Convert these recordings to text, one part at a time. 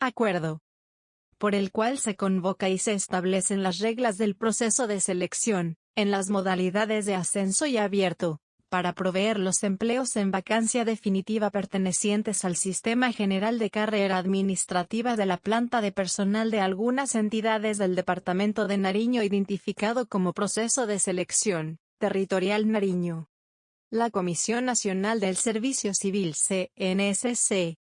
Acuerdo por el cual se convoca y se establecen las reglas del proceso de selección, en las modalidades de ascenso y abierto, para proveer los empleos en vacancia definitiva pertenecientes al Sistema General de Carrera Administrativa de la planta de personal de algunas entidades del Departamento de Nariño identificado como Proceso de Selección Territorial Nariño. La Comisión Nacional del Servicio Civil CNSC,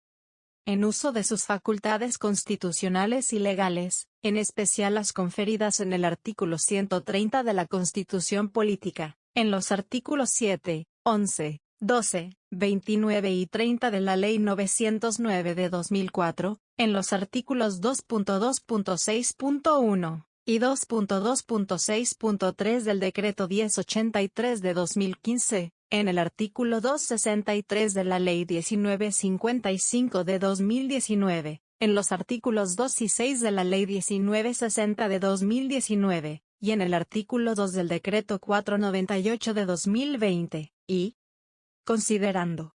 en uso de sus facultades constitucionales y legales, en especial las conferidas en el artículo 130 de la Constitución Política, en los artículos 7, 11, 12, 29 y 30 de la Ley 909 de 2004, en los artículos 2.2.6.1 y 2.2.6.3 del Decreto 1083 de 2015, en el artículo 263 de la Ley 1955 de 2019, en los artículos 2 y 6 de la Ley 1960 de 2019, y en el artículo 2 del Decreto 498 de 2020, y, considerando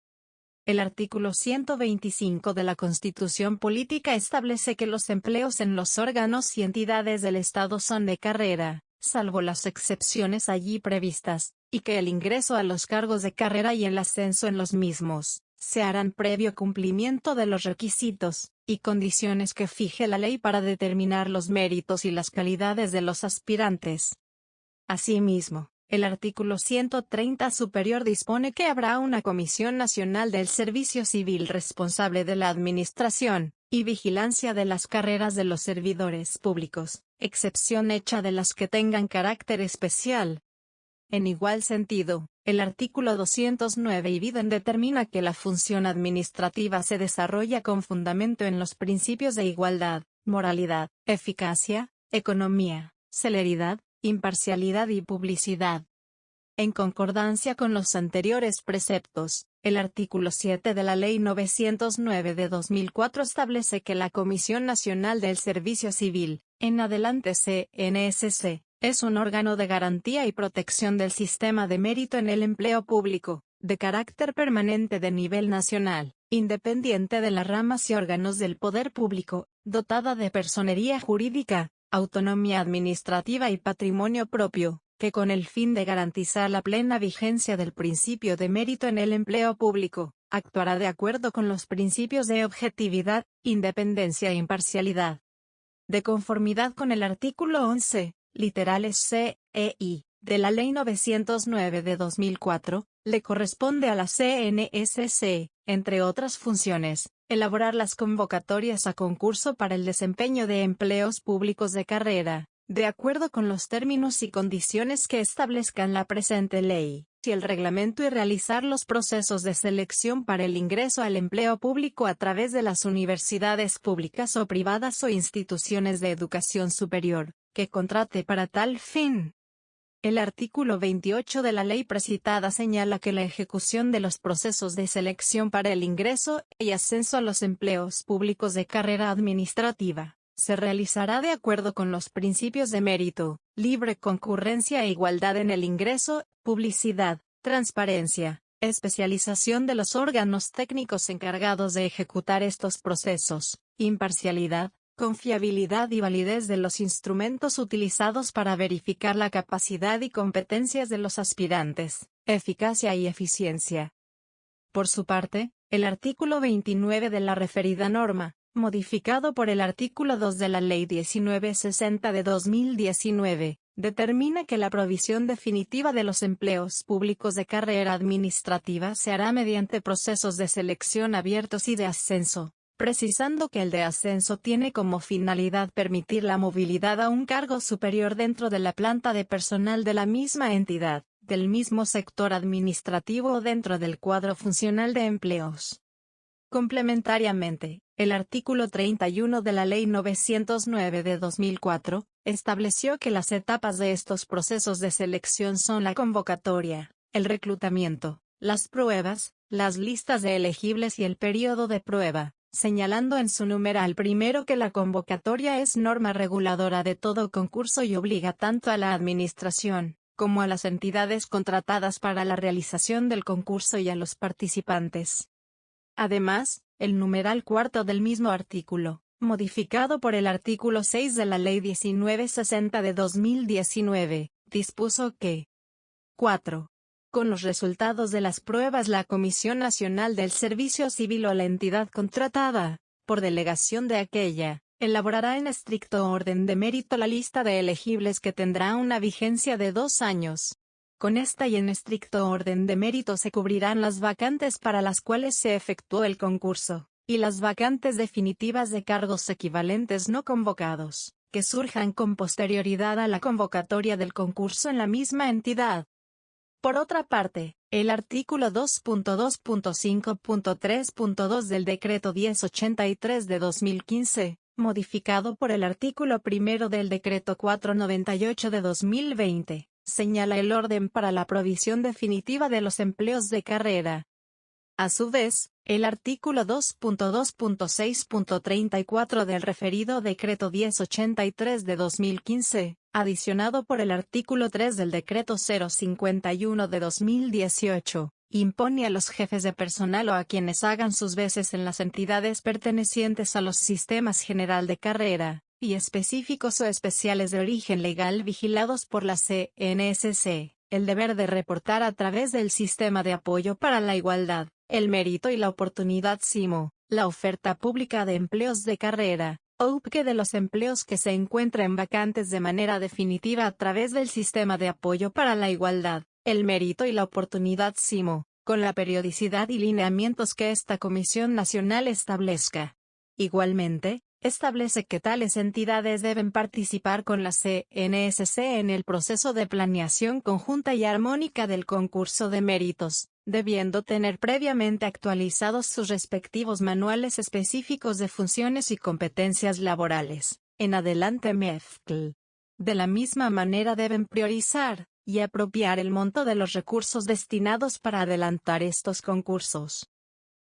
el artículo 125 de la Constitución Política establece que los empleos en los órganos y entidades del Estado son de carrera, salvo las excepciones allí previstas, y que el ingreso a los cargos de carrera y el ascenso en los mismos, se harán previo cumplimiento de los requisitos y condiciones que fije la ley para determinar los méritos y las calidades de los aspirantes. Asimismo, el artículo 130 superior dispone que habrá una Comisión Nacional del Servicio Civil responsable de la administración y vigilancia de las carreras de los servidores públicos, excepción hecha de las que tengan carácter especial. En igual sentido, el artículo 209 ibiden determina que la función administrativa se desarrolla con fundamento en los principios de igualdad, moralidad, eficacia, economía, celeridad, imparcialidad y publicidad. En concordancia con los anteriores preceptos, el artículo 7 de la Ley 909 de 2004 establece que la Comisión Nacional del Servicio Civil, en adelante CNSC, es un órgano de garantía y protección del sistema de mérito en el empleo público, de carácter permanente de nivel nacional, independiente de las ramas y órganos del poder público, dotada de personería jurídica, autonomía administrativa y patrimonio propio, que con el fin de garantizar la plena vigencia del principio de mérito en el empleo público, actuará de acuerdo con los principios de objetividad, independencia e imparcialidad. De conformidad con el artículo 11, literales C, E, I, de la Ley 909 de 2004, le corresponde a la CNSC, entre otras funciones, elaborar las convocatorias a concurso para el desempeño de empleos públicos de carrera, de acuerdo con los términos y condiciones que establezcan la presente ley, y el reglamento y realizar los procesos de selección para el ingreso al empleo público a través de las universidades públicas o privadas o instituciones de educación superior, que contrate para tal fin. El artículo 28 de la ley precitada señala que la ejecución de los procesos de selección para el ingreso y ascenso a los empleos públicos de carrera administrativa se realizará de acuerdo con los principios de mérito, libre concurrencia e igualdad en el ingreso, publicidad, transparencia, especialización de los órganos técnicos encargados de ejecutar estos procesos, imparcialidad, confiabilidad y validez de los instrumentos utilizados para verificar la capacidad y competencias de los aspirantes, eficacia y eficiencia. Por su parte, el artículo 29 de la referida norma, modificado por el artículo 2 de la Ley 1960 de 2019, determina que la provisión definitiva de los empleos públicos de carrera administrativa se hará mediante procesos de selección abiertos y de ascenso, precisando que el de ascenso tiene como finalidad permitir la movilidad a un cargo superior dentro de la planta de personal de la misma entidad, del mismo sector administrativo o dentro del cuadro funcional de empleos. Complementariamente, el artículo 31 de la Ley 909 de 2004, estableció que las etapas de estos procesos de selección son la convocatoria, el reclutamiento, las pruebas, las listas de elegibles y el periodo de prueba, señalando en su numeral primero que la convocatoria es norma reguladora de todo concurso y obliga tanto a la administración, como a las entidades contratadas para la realización del concurso y a los participantes. Además, el numeral cuarto del mismo artículo, modificado por el artículo 6 de la Ley 1960 de 2019, dispuso que 4. Con los resultados de las pruebas, la Comisión Nacional del Servicio Civil o la entidad contratada, por delegación de aquella, elaborará en estricto orden de mérito la lista de elegibles que tendrá una vigencia de 2 años. Con esta y en estricto orden de mérito se cubrirán las vacantes para las cuales se efectuó el concurso, y las vacantes definitivas de cargos equivalentes no convocados, que surjan con posterioridad a la convocatoria del concurso en la misma entidad. Por otra parte, el artículo 2.2.5.3.2 del Decreto 1083 de 2015, modificado por el artículo 1 del Decreto 498 de 2020, señala el orden para la provisión definitiva de los empleos de carrera. A su vez, el artículo 2.2.6.34 del referido Decreto 1083 de 2015, adicionado por el artículo 3 del Decreto 051 de 2018, impone a los jefes de personal o a quienes hagan sus veces en las entidades pertenecientes a los sistemas general de carrera, y específicos o especiales de origen legal vigilados por la CNSC, el deber de reportar a través del Sistema de Apoyo para la Igualdad, el Mérito y la Oportunidad (SIMO), la oferta pública de empleos de carrera, o UPQUE de los empleos que se encuentren vacantes de manera definitiva a través del Sistema de Apoyo para la Igualdad, el Mérito y la Oportunidad (SIMO), con la periodicidad y lineamientos que esta Comisión Nacional establezca. Igualmente, establece que tales entidades deben participar con la CNSC en el proceso de planeación conjunta y armónica del concurso de méritos, debiendo tener previamente actualizados sus respectivos manuales específicos de funciones y competencias laborales, en adelante MEFCL. De la misma manera deben priorizar y apropiar el monto de los recursos destinados para adelantar estos concursos.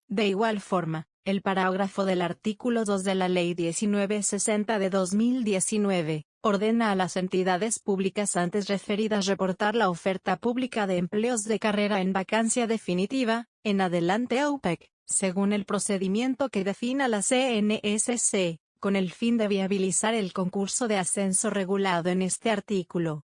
De igual forma, el parágrafo del artículo 2 de la Ley 1960 de 2019, ordena a las entidades públicas antes referidas reportar la oferta pública de empleos de carrera en vacancia definitiva, en adelante a UPEC, según el procedimiento que defina la CNSC, con el fin de viabilizar el concurso de ascenso regulado en este artículo.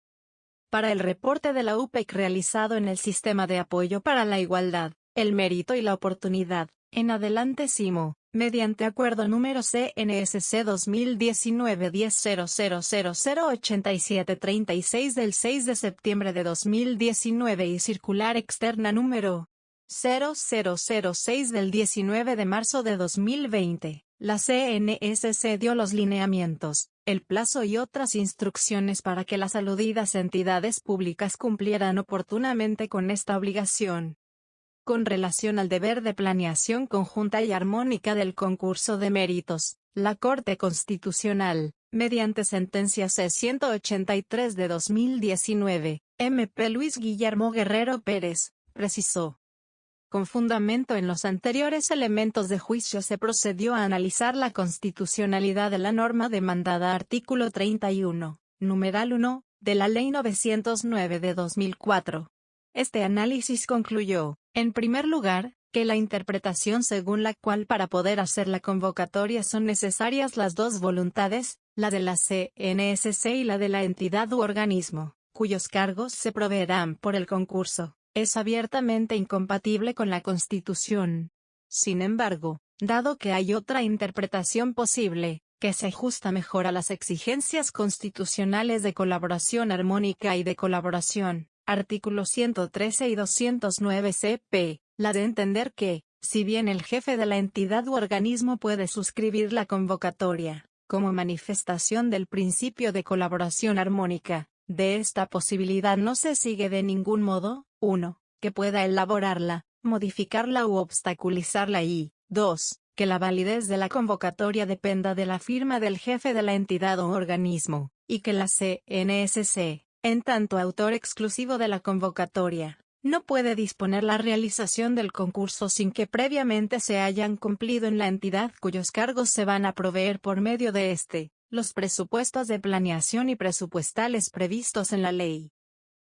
Para el reporte de la UPEC realizado en el Sistema de Apoyo para la Igualdad, el Mérito y la Oportunidad, en adelante SIMO, mediante acuerdo número CNSC 2019-1000008736 del 6 de septiembre de 2019 y circular externa número 0006 del 19 de marzo de 2020, la CNSC dio los lineamientos, el plazo y otras instrucciones para que las aludidas entidades públicas cumplieran oportunamente con esta obligación. Con relación al deber de planeación conjunta y armónica del concurso de méritos, la Corte Constitucional, mediante sentencia C-183 de 2019, MP Luis Guillermo Guerrero Pérez, precisó: con fundamento en los anteriores elementos de juicio se procedió a analizar la constitucionalidad de la norma demandada artículo 31, numeral 1, de la Ley 909 de 2004. Este análisis concluyó, en primer lugar, que la interpretación según la cual para poder hacer la convocatoria son necesarias las dos voluntades, la de la CNSC y la de la entidad u organismo, cuyos cargos se proveerán por el concurso, es abiertamente incompatible con la Constitución. Sin embargo, dado que hay otra interpretación posible, que se ajusta mejor a las exigencias constitucionales de colaboración armónica y de colaboración, artículos 113 y 209 CP, la de entender que, si bien el jefe de la entidad u organismo puede suscribir la convocatoria, como manifestación del principio de colaboración armónica, de esta posibilidad no se sigue de ningún modo, 1, que pueda elaborarla, modificarla u obstaculizarla y, 2, que la validez de la convocatoria dependa de la firma del jefe de la entidad o organismo, y que la CNSC, en tanto autor exclusivo de la convocatoria, no puede disponer la realización del concurso sin que previamente se hayan cumplido en la entidad cuyos cargos se van a proveer por medio de los presupuestos de planeación y presupuestales previstos en la ley.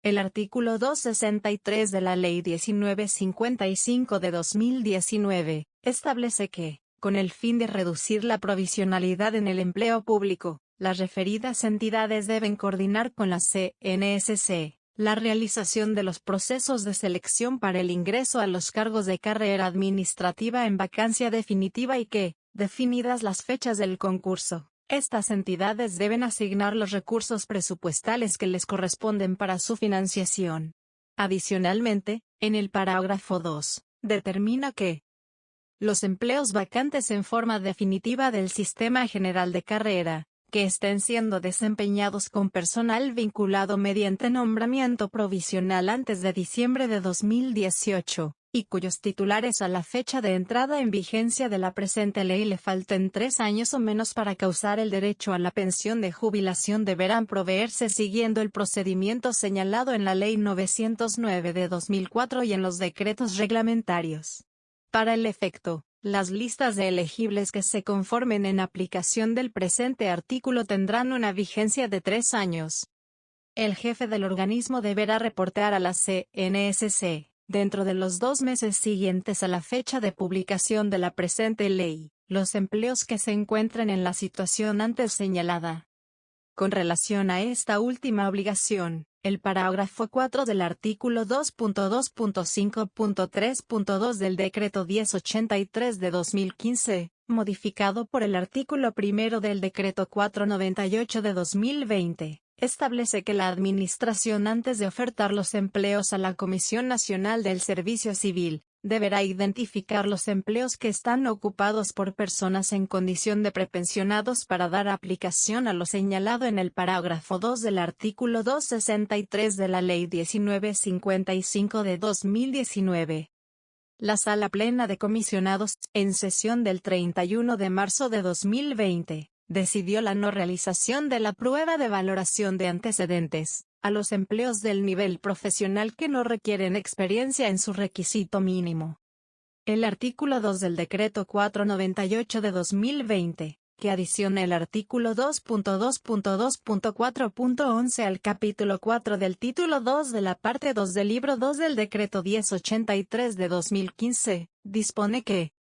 El artículo 263 de la Ley 1955 de 2019, establece que, Con el fin de reducir la provisionalidad en el empleo público, las referidas entidades deben coordinar con la CNSC la realización de los procesos de selección para el ingreso a los cargos de carrera administrativa en vacancia definitiva y que, definidas las fechas del concurso, estas entidades deben asignar los recursos presupuestales que les corresponden para su financiación. Adicionalmente, en el parágrafo 2, determina que los empleos vacantes en forma definitiva del Sistema General de Carrera, que estén siendo desempeñados con personal vinculado mediante nombramiento provisional antes de diciembre de 2018, y cuyos titulares a la fecha de entrada en vigencia de la presente ley le falten 3 años o menos para causar el derecho a la pensión de jubilación deberán proveerse siguiendo el procedimiento señalado en la Ley 909 de 2004 y en los decretos reglamentarios. Para el efecto, las listas de elegibles que se conformen en aplicación del presente artículo tendrán una vigencia de 3 años. El jefe del organismo deberá reportar a la CNSC, dentro de los 2 meses siguientes a la fecha de publicación de la presente ley, los empleos que se encuentren en la situación antes señalada. Con relación a esta última obligación, el parágrafo 4 del artículo 2.2.5.3.2 del Decreto 1083 de 2015, modificado por el artículo 1 del Decreto 498 de 2020, establece que la Administración antes de ofertar los empleos a la Comisión Nacional del Servicio Civil, deberá identificar los empleos que están ocupados por personas en condición de prepensionados para dar aplicación a lo señalado en el parágrafo 2 del artículo 263 de la Ley 1955 de 2019. La Sala Plena de Comisionados, en sesión del 31 de marzo de 2020, decidió la no realización de la prueba de valoración de antecedentes a los empleos del nivel profesional que no requieren experiencia en su requisito mínimo. El artículo 2 del Decreto 498 de 2020, que adiciona el artículo 2.2.2.4.11 al capítulo 4 del título 2 de la parte 2 del libro 2 del Decreto 1083 de 2015, dispone que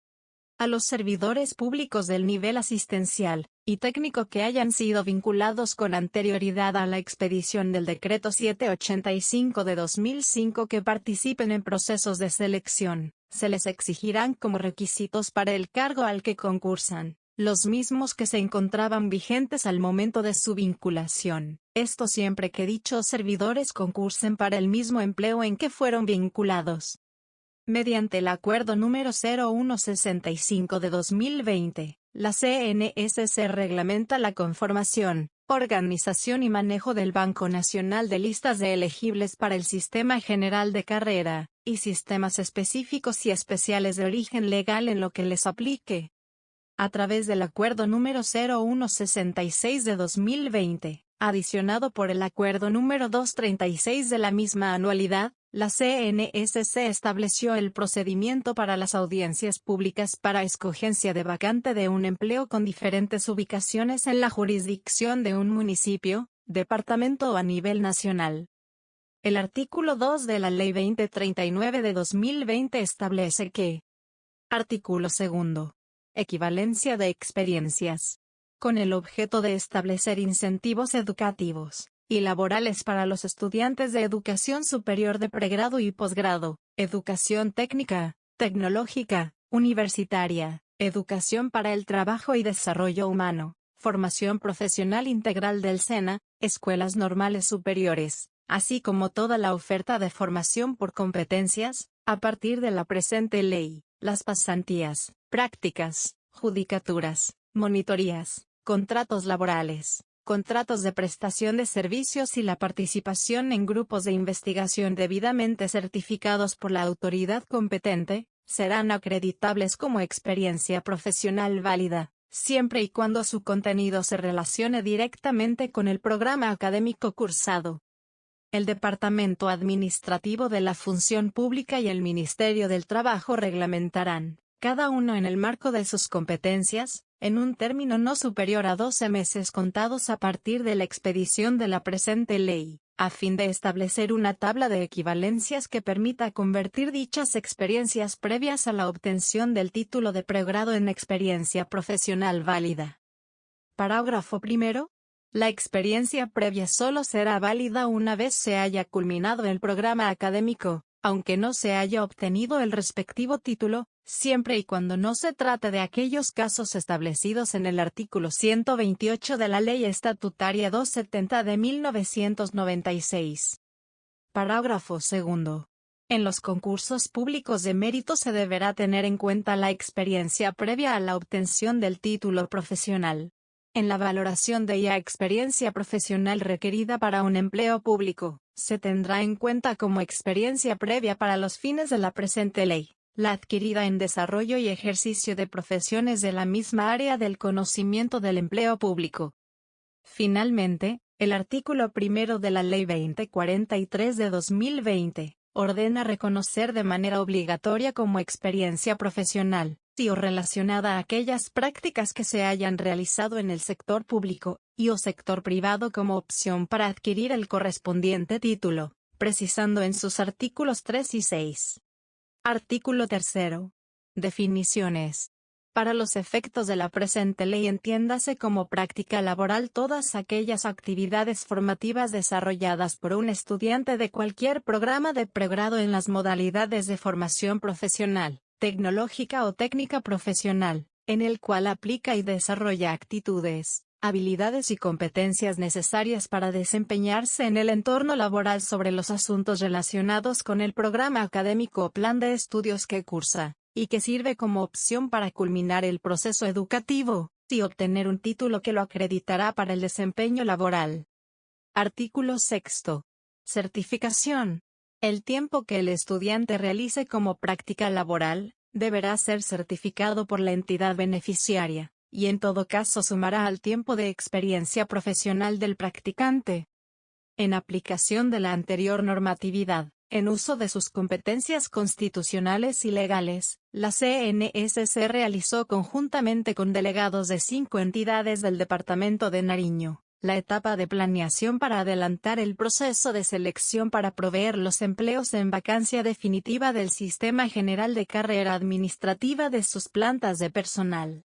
a los servidores públicos del nivel asistencial y técnico que hayan sido vinculados con anterioridad a la expedición del Decreto 785 de 2005 que participen en procesos de selección, se les exigirán como requisitos para el cargo al que concursan, los mismos que se encontraban vigentes al momento de su vinculación, esto siempre que dichos servidores concursen para el mismo empleo en que fueron vinculados. Mediante el Acuerdo número 0165 de 2020, la CNSC reglamenta la conformación, organización y manejo del Banco Nacional de Listas de Elegibles para el Sistema General de Carrera, y sistemas específicos y especiales de origen legal en lo que les aplique. A través del Acuerdo número 0166 de 2020, adicionado por el Acuerdo número 236 de la misma anualidad, la CNSC estableció el procedimiento para las audiencias públicas para escogencia de vacante de un empleo con diferentes ubicaciones en la jurisdicción de un municipio, departamento o a nivel nacional. El artículo 2 de la Ley 2039 de 2020 establece que: artículo 2. Equivalencia de experiencias. Con el objeto de establecer incentivos educativos y laborales para los estudiantes de educación superior de pregrado y posgrado, educación técnica, tecnológica, universitaria, educación para el trabajo y desarrollo humano, formación profesional integral del SENA, escuelas normales superiores, así como toda la oferta de formación por competencias, a partir de la presente ley, las pasantías, prácticas, judicaturas, monitorías, contratos laborales, contratos de prestación de servicios y la participación en grupos de investigación debidamente certificados por la autoridad competente, serán acreditables como experiencia profesional válida, siempre y cuando su contenido se relacione directamente con el programa académico cursado. El Departamento Administrativo de la Función Pública y el Ministerio del Trabajo reglamentarán, cada uno en el marco de sus competencias, en un término no superior a 12 meses contados a partir de la expedición de la presente ley, a fin de establecer una tabla de equivalencias que permita convertir dichas experiencias previas a la obtención del título de pregrado en experiencia profesional válida. Parágrafo primero. La experiencia previa solo será válida una vez se haya culminado el programa académico, aunque no se haya obtenido el respectivo título, siempre y cuando no se trate de aquellos casos establecidos en el artículo 128 de la Ley Estatutaria 270 de 1996. Parágrafo segundo. En los concursos públicos de mérito se deberá tener en cuenta la experiencia previa a la obtención del título profesional. En la valoración de la experiencia profesional requerida para un empleo público, se tendrá en cuenta como experiencia previa para los fines de la presente ley, la adquirida en desarrollo y ejercicio de profesiones de la misma área del conocimiento del empleo público. Finalmente, el artículo primero de la Ley 2043 de 2020, ordena reconocer de manera obligatoria como experiencia profesional, o relacionada a aquellas prácticas que se hayan realizado en el sector público, o sector privado como opción para adquirir el correspondiente título, precisando en sus artículos 3 y 6. Artículo 3. Definiciones. Para los efectos de la presente ley entiéndase como práctica laboral todas aquellas actividades formativas desarrolladas por un estudiante de cualquier programa de pregrado en las modalidades de formación profesional, tecnológica o técnica profesional, en el cual aplica y desarrolla actitudes, habilidades y competencias necesarias para desempeñarse en el entorno laboral sobre los asuntos relacionados con el programa académico o plan de estudios que cursa, y que sirve como opción para culminar el proceso educativo, y obtener un título que lo acreditará para el desempeño laboral. Artículo 6. Certificación. El tiempo que el estudiante realice como práctica laboral, deberá ser certificado por la entidad beneficiaria, y en todo caso sumará al tiempo de experiencia profesional del practicante. En aplicación de la anterior normatividad, en uso de sus competencias constitucionales y legales, la CNSC realizó conjuntamente con delegados de 5 entidades del Departamento de Nariño, la etapa de planeación para adelantar el proceso de selección para proveer los empleos en vacancia definitiva del Sistema General de Carrera Administrativa de sus plantas de personal.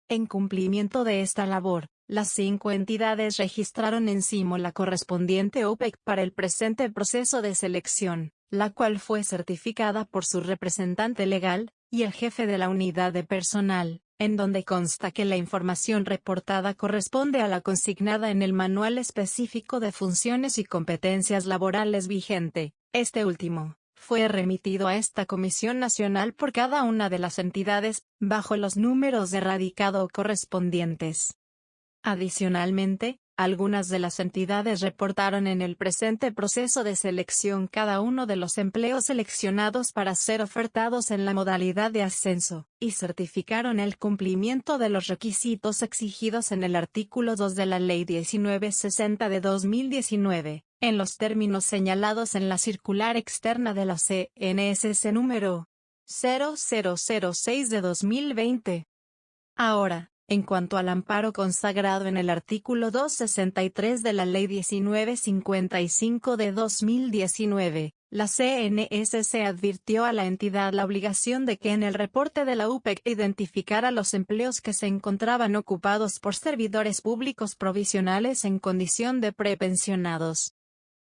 En cumplimiento de esta labor, las 5 entidades registraron en CIMO la correspondiente OPEC para el presente proceso de selección, la cual fue certificada por su representante legal, y el jefe de la unidad de personal, en donde consta que la información reportada corresponde a la consignada en el Manual Específico de Funciones y Competencias Laborales vigente. Este último fue remitido a esta Comisión Nacional por cada una de las entidades, bajo los números de radicado correspondientes. Adicionalmente, algunas de las entidades reportaron en el presente proceso de selección cada uno de los empleos seleccionados para ser ofertados en la modalidad de ascenso, y certificaron el cumplimiento de los requisitos exigidos en el artículo 2 de la Ley 1960 de 2019, en los términos señalados en la circular externa de la CNSC número 0006 de 2020. Ahora, en cuanto al amparo consagrado en el artículo 263 de la Ley 1955 de 2019, la CNSC advirtió a la entidad la obligación de que en el reporte de la UPEC identificara los empleos que se encontraban ocupados por servidores públicos provisionales en condición de prepensionados.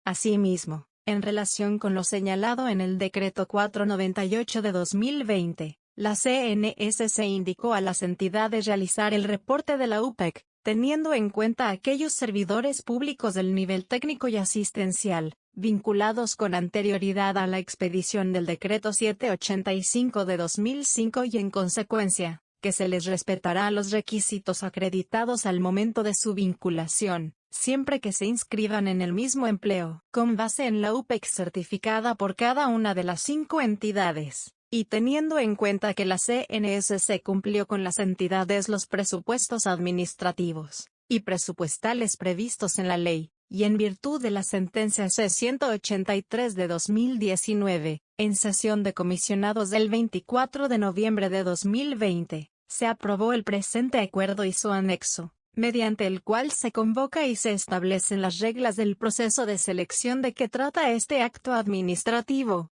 Asimismo, en relación con lo señalado en el Decreto 498 de 2020, la CNSC indicó a las entidades realizar el reporte de la UPEC, teniendo en cuenta aquellos servidores públicos del nivel técnico y asistencial, vinculados con anterioridad a la expedición del Decreto 785 de 2005 y en consecuencia, que se les respetará los requisitos acreditados al momento de su vinculación, siempre que se inscriban en el mismo empleo, con base en la UPEC certificada por cada una de las 5 entidades. Y teniendo en cuenta que la CNSC cumplió con las entidades los presupuestos administrativos y presupuestales previstos en la ley, y en virtud de la sentencia C-183 de 2019, en sesión de comisionados del 24 de noviembre de 2020, se aprobó el presente acuerdo y su anexo, mediante el cual se convoca y se establecen las reglas del proceso de selección de que trata este acto administrativo.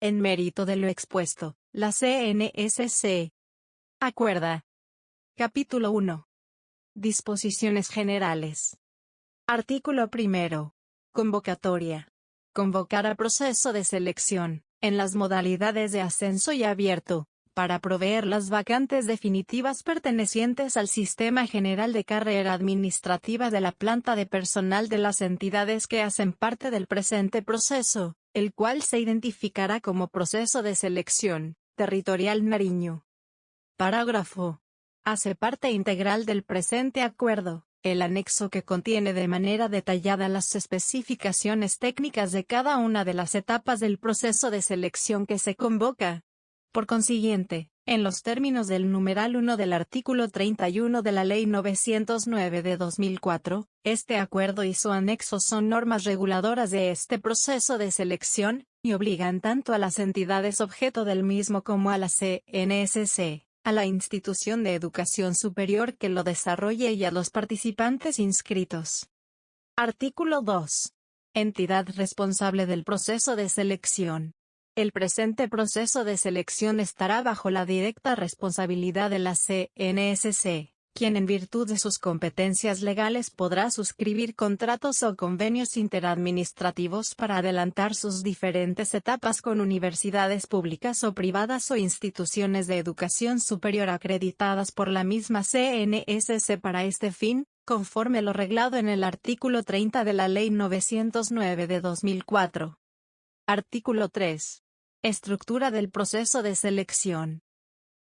En mérito de lo expuesto, la CNSC acuerda. Capítulo 1. Disposiciones generales. Artículo 1. Convocatoria. Convocar a proceso de selección, en las modalidades de ascenso y abierto, para proveer las vacantes definitivas pertenecientes al Sistema General de Carrera Administrativa de la planta de personal de las entidades que hacen parte del presente proceso, el cual se identificará como proceso de selección territorial Nariño. Parágrafo. Hace parte integral del presente acuerdo, el anexo que contiene de manera detallada las especificaciones técnicas de cada una de las etapas del proceso de selección que se convoca. Por consiguiente, en los términos del numeral 1 del artículo 31 de la Ley 909 de 2004, este acuerdo y su anexo son normas reguladoras de este proceso de selección, y obligan tanto a las entidades objeto del mismo como a la CNSC, a la institución de educación superior que lo desarrolle y a los participantes inscritos. Artículo 2. Entidad responsable del proceso de selección. El presente proceso de selección estará bajo la directa responsabilidad de la CNSC, quien en virtud de sus competencias legales podrá suscribir contratos o convenios interadministrativos para adelantar sus diferentes etapas con universidades públicas o privadas o instituciones de educación superior acreditadas por la misma CNSC para este fin, conforme lo reglado en el artículo 30 de la Ley 909 de 2004. Artículo 3. Estructura del proceso de selección.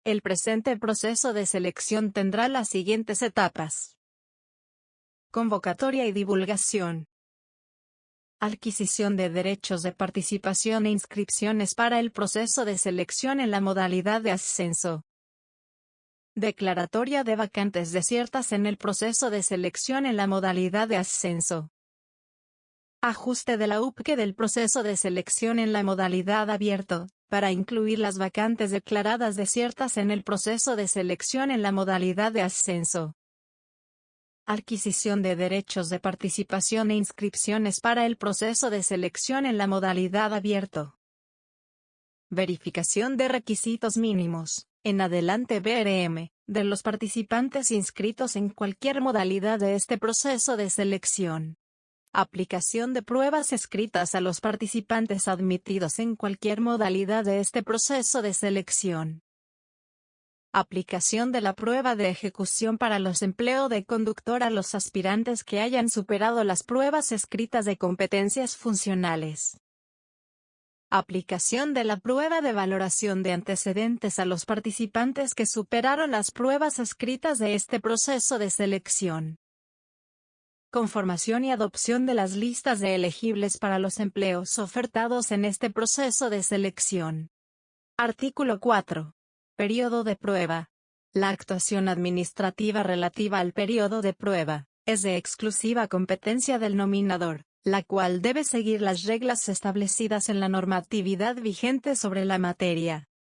El presente proceso de selección tendrá las siguientes etapas. Convocatoria y divulgación. Adquisición de derechos de participación e inscripciones para el proceso de selección en la modalidad de ascenso. Declaratoria de vacantes desiertas en el proceso de selección en la modalidad de ascenso. Ajuste de la UPQ del proceso de selección en la modalidad abierto, para incluir las vacantes declaradas desiertas en el proceso de selección en la modalidad de ascenso. Adquisición de derechos de participación e inscripciones para el proceso de selección en la modalidad abierto. Verificación de requisitos mínimos, en adelante BRM, de los participantes inscritos en cualquier modalidad de este proceso de selección. Aplicación de pruebas escritas a los participantes admitidos en cualquier modalidad de este proceso de selección. Aplicación de la prueba de ejecución para los empleos de conductor a los aspirantes que hayan superado las pruebas escritas de competencias funcionales. Aplicación de la prueba de valoración de antecedentes a los participantes que superaron las pruebas escritas de este proceso de selección. Conformación y adopción de las listas de elegibles para los empleos ofertados en este proceso de selección. Artículo 4. Periodo de prueba. La actuación administrativa relativa al periodo de prueba es de exclusiva competencia del nominador, la cual debe seguir las reglas establecidas en la normatividad vigente sobre la materia.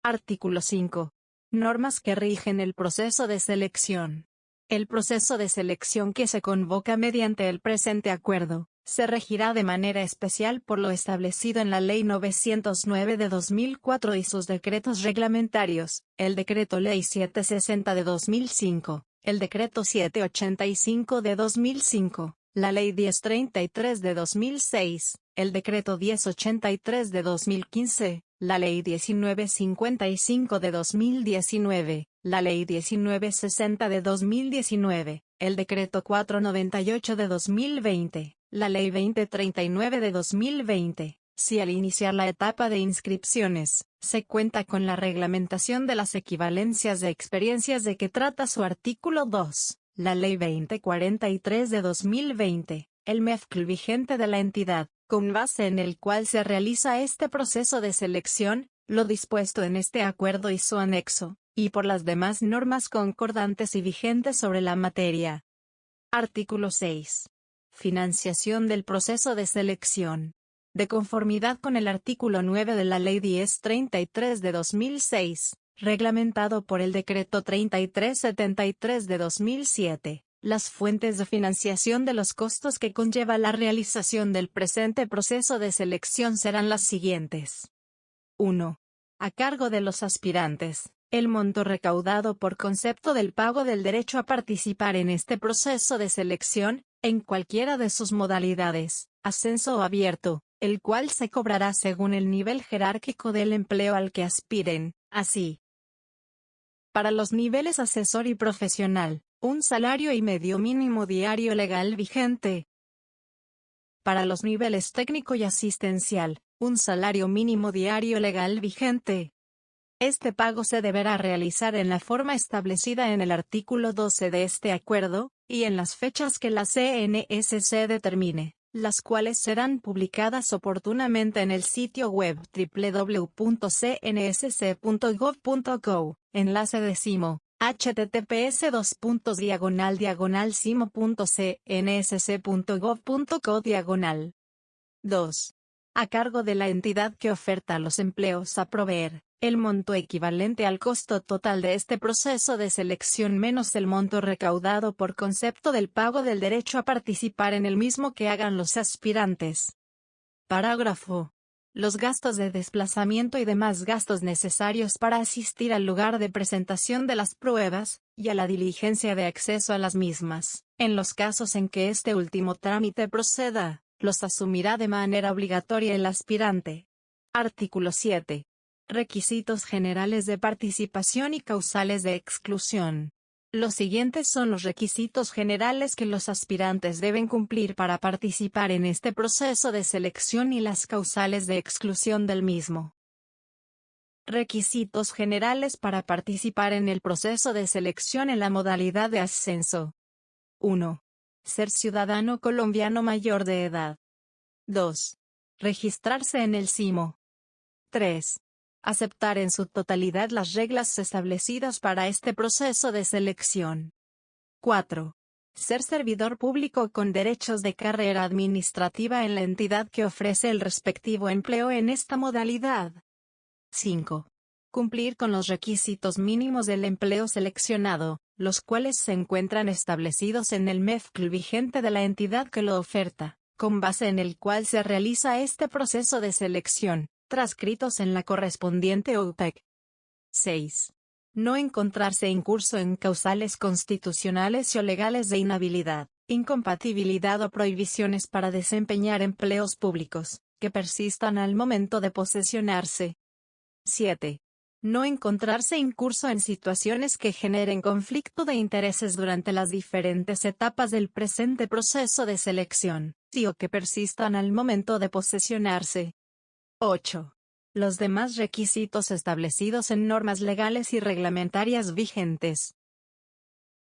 Artículo 5. Normas que rigen el proceso de selección. El proceso de selección que se convoca mediante el presente acuerdo, se regirá de manera especial por lo establecido en la Ley 909 de 2004 y sus decretos reglamentarios, el Decreto Ley 760 de 2005, el Decreto 785 de 2005, la Ley 1033 de 2006, el Decreto 1083 de 2015, la Ley 1955 de 2019, la Ley 1960 de 2019, el Decreto 498 de 2020, la Ley 2039 de 2020. Si al iniciar la etapa de inscripciones, se cuenta con la reglamentación de las equivalencias de experiencias de que trata su artículo 2, la Ley 2043 de 2020, el MEFCL vigente de la entidad, con base en el cual se realiza este proceso de selección, lo dispuesto en este acuerdo y su anexo, y por las demás normas concordantes y vigentes sobre la materia. Artículo 6. Financiación del proceso de selección. De conformidad con el artículo 9 de la Ley 1033 de 2006, reglamentado por el Decreto 3373 de 2007, Las fuentes de financiación de los costos que conlleva la realización del presente proceso de selección serán las siguientes. 1. A cargo de los aspirantes, el monto recaudado por concepto del pago del derecho a participar en este proceso de selección, en cualquiera de sus modalidades, ascenso o abierto, el cual se cobrará según el nivel jerárquico del empleo al que aspiren, así. Para los niveles asesor y profesional, un salario y medio mínimo diario legal vigente. Para los niveles técnico y asistencial, un salario mínimo diario legal vigente. Este pago se deberá realizar en la forma establecida en el artículo 12 de este acuerdo, y en las fechas que la CNSC determine, las cuales serán publicadas oportunamente en el sitio web www.cnsc.gov.co, enlace de Simo, https://simo.cnsc.gov.co/. 2. A cargo de la entidad que oferta los empleos a proveer, el monto equivalente al costo total de este proceso de selección menos el monto recaudado por concepto del pago del derecho a participar en el mismo que hagan los aspirantes. Parágrafo. Los gastos de desplazamiento y demás gastos necesarios para asistir al lugar de presentación de las pruebas, y a la diligencia de acceso a las mismas, en los casos en que este último trámite proceda, los asumirá de manera obligatoria el aspirante. Artículo 7. Requisitos generales de participación y causales de exclusión. Los siguientes son los requisitos generales que los aspirantes deben cumplir para participar en este proceso de selección y las causales de exclusión del mismo. Requisitos generales para participar en el proceso de selección en la modalidad de ascenso. 1. Ser ciudadano colombiano mayor de edad. 2. Registrarse en el SIMO. 3. Aceptar en su totalidad las reglas establecidas para este proceso de selección. 4. Ser servidor público con derechos de carrera administrativa en la entidad que ofrece el respectivo empleo en esta modalidad. 5. Cumplir con los requisitos mínimos del empleo seleccionado, los cuales se encuentran establecidos en el MEFCL vigente de la entidad que lo oferta, con base en el cual se realiza este proceso de selección, transcritos en la correspondiente UPEC. 6. No encontrarse incurso en causales constitucionales o legales de inhabilidad, incompatibilidad o prohibiciones para desempeñar empleos públicos, que persistan al momento de posesionarse. 7. No encontrarse incurso en situaciones que generen conflicto de intereses durante las diferentes etapas del presente proceso de selección, o que persistan al momento de posesionarse. 8. Los demás requisitos establecidos en normas legales y reglamentarias vigentes.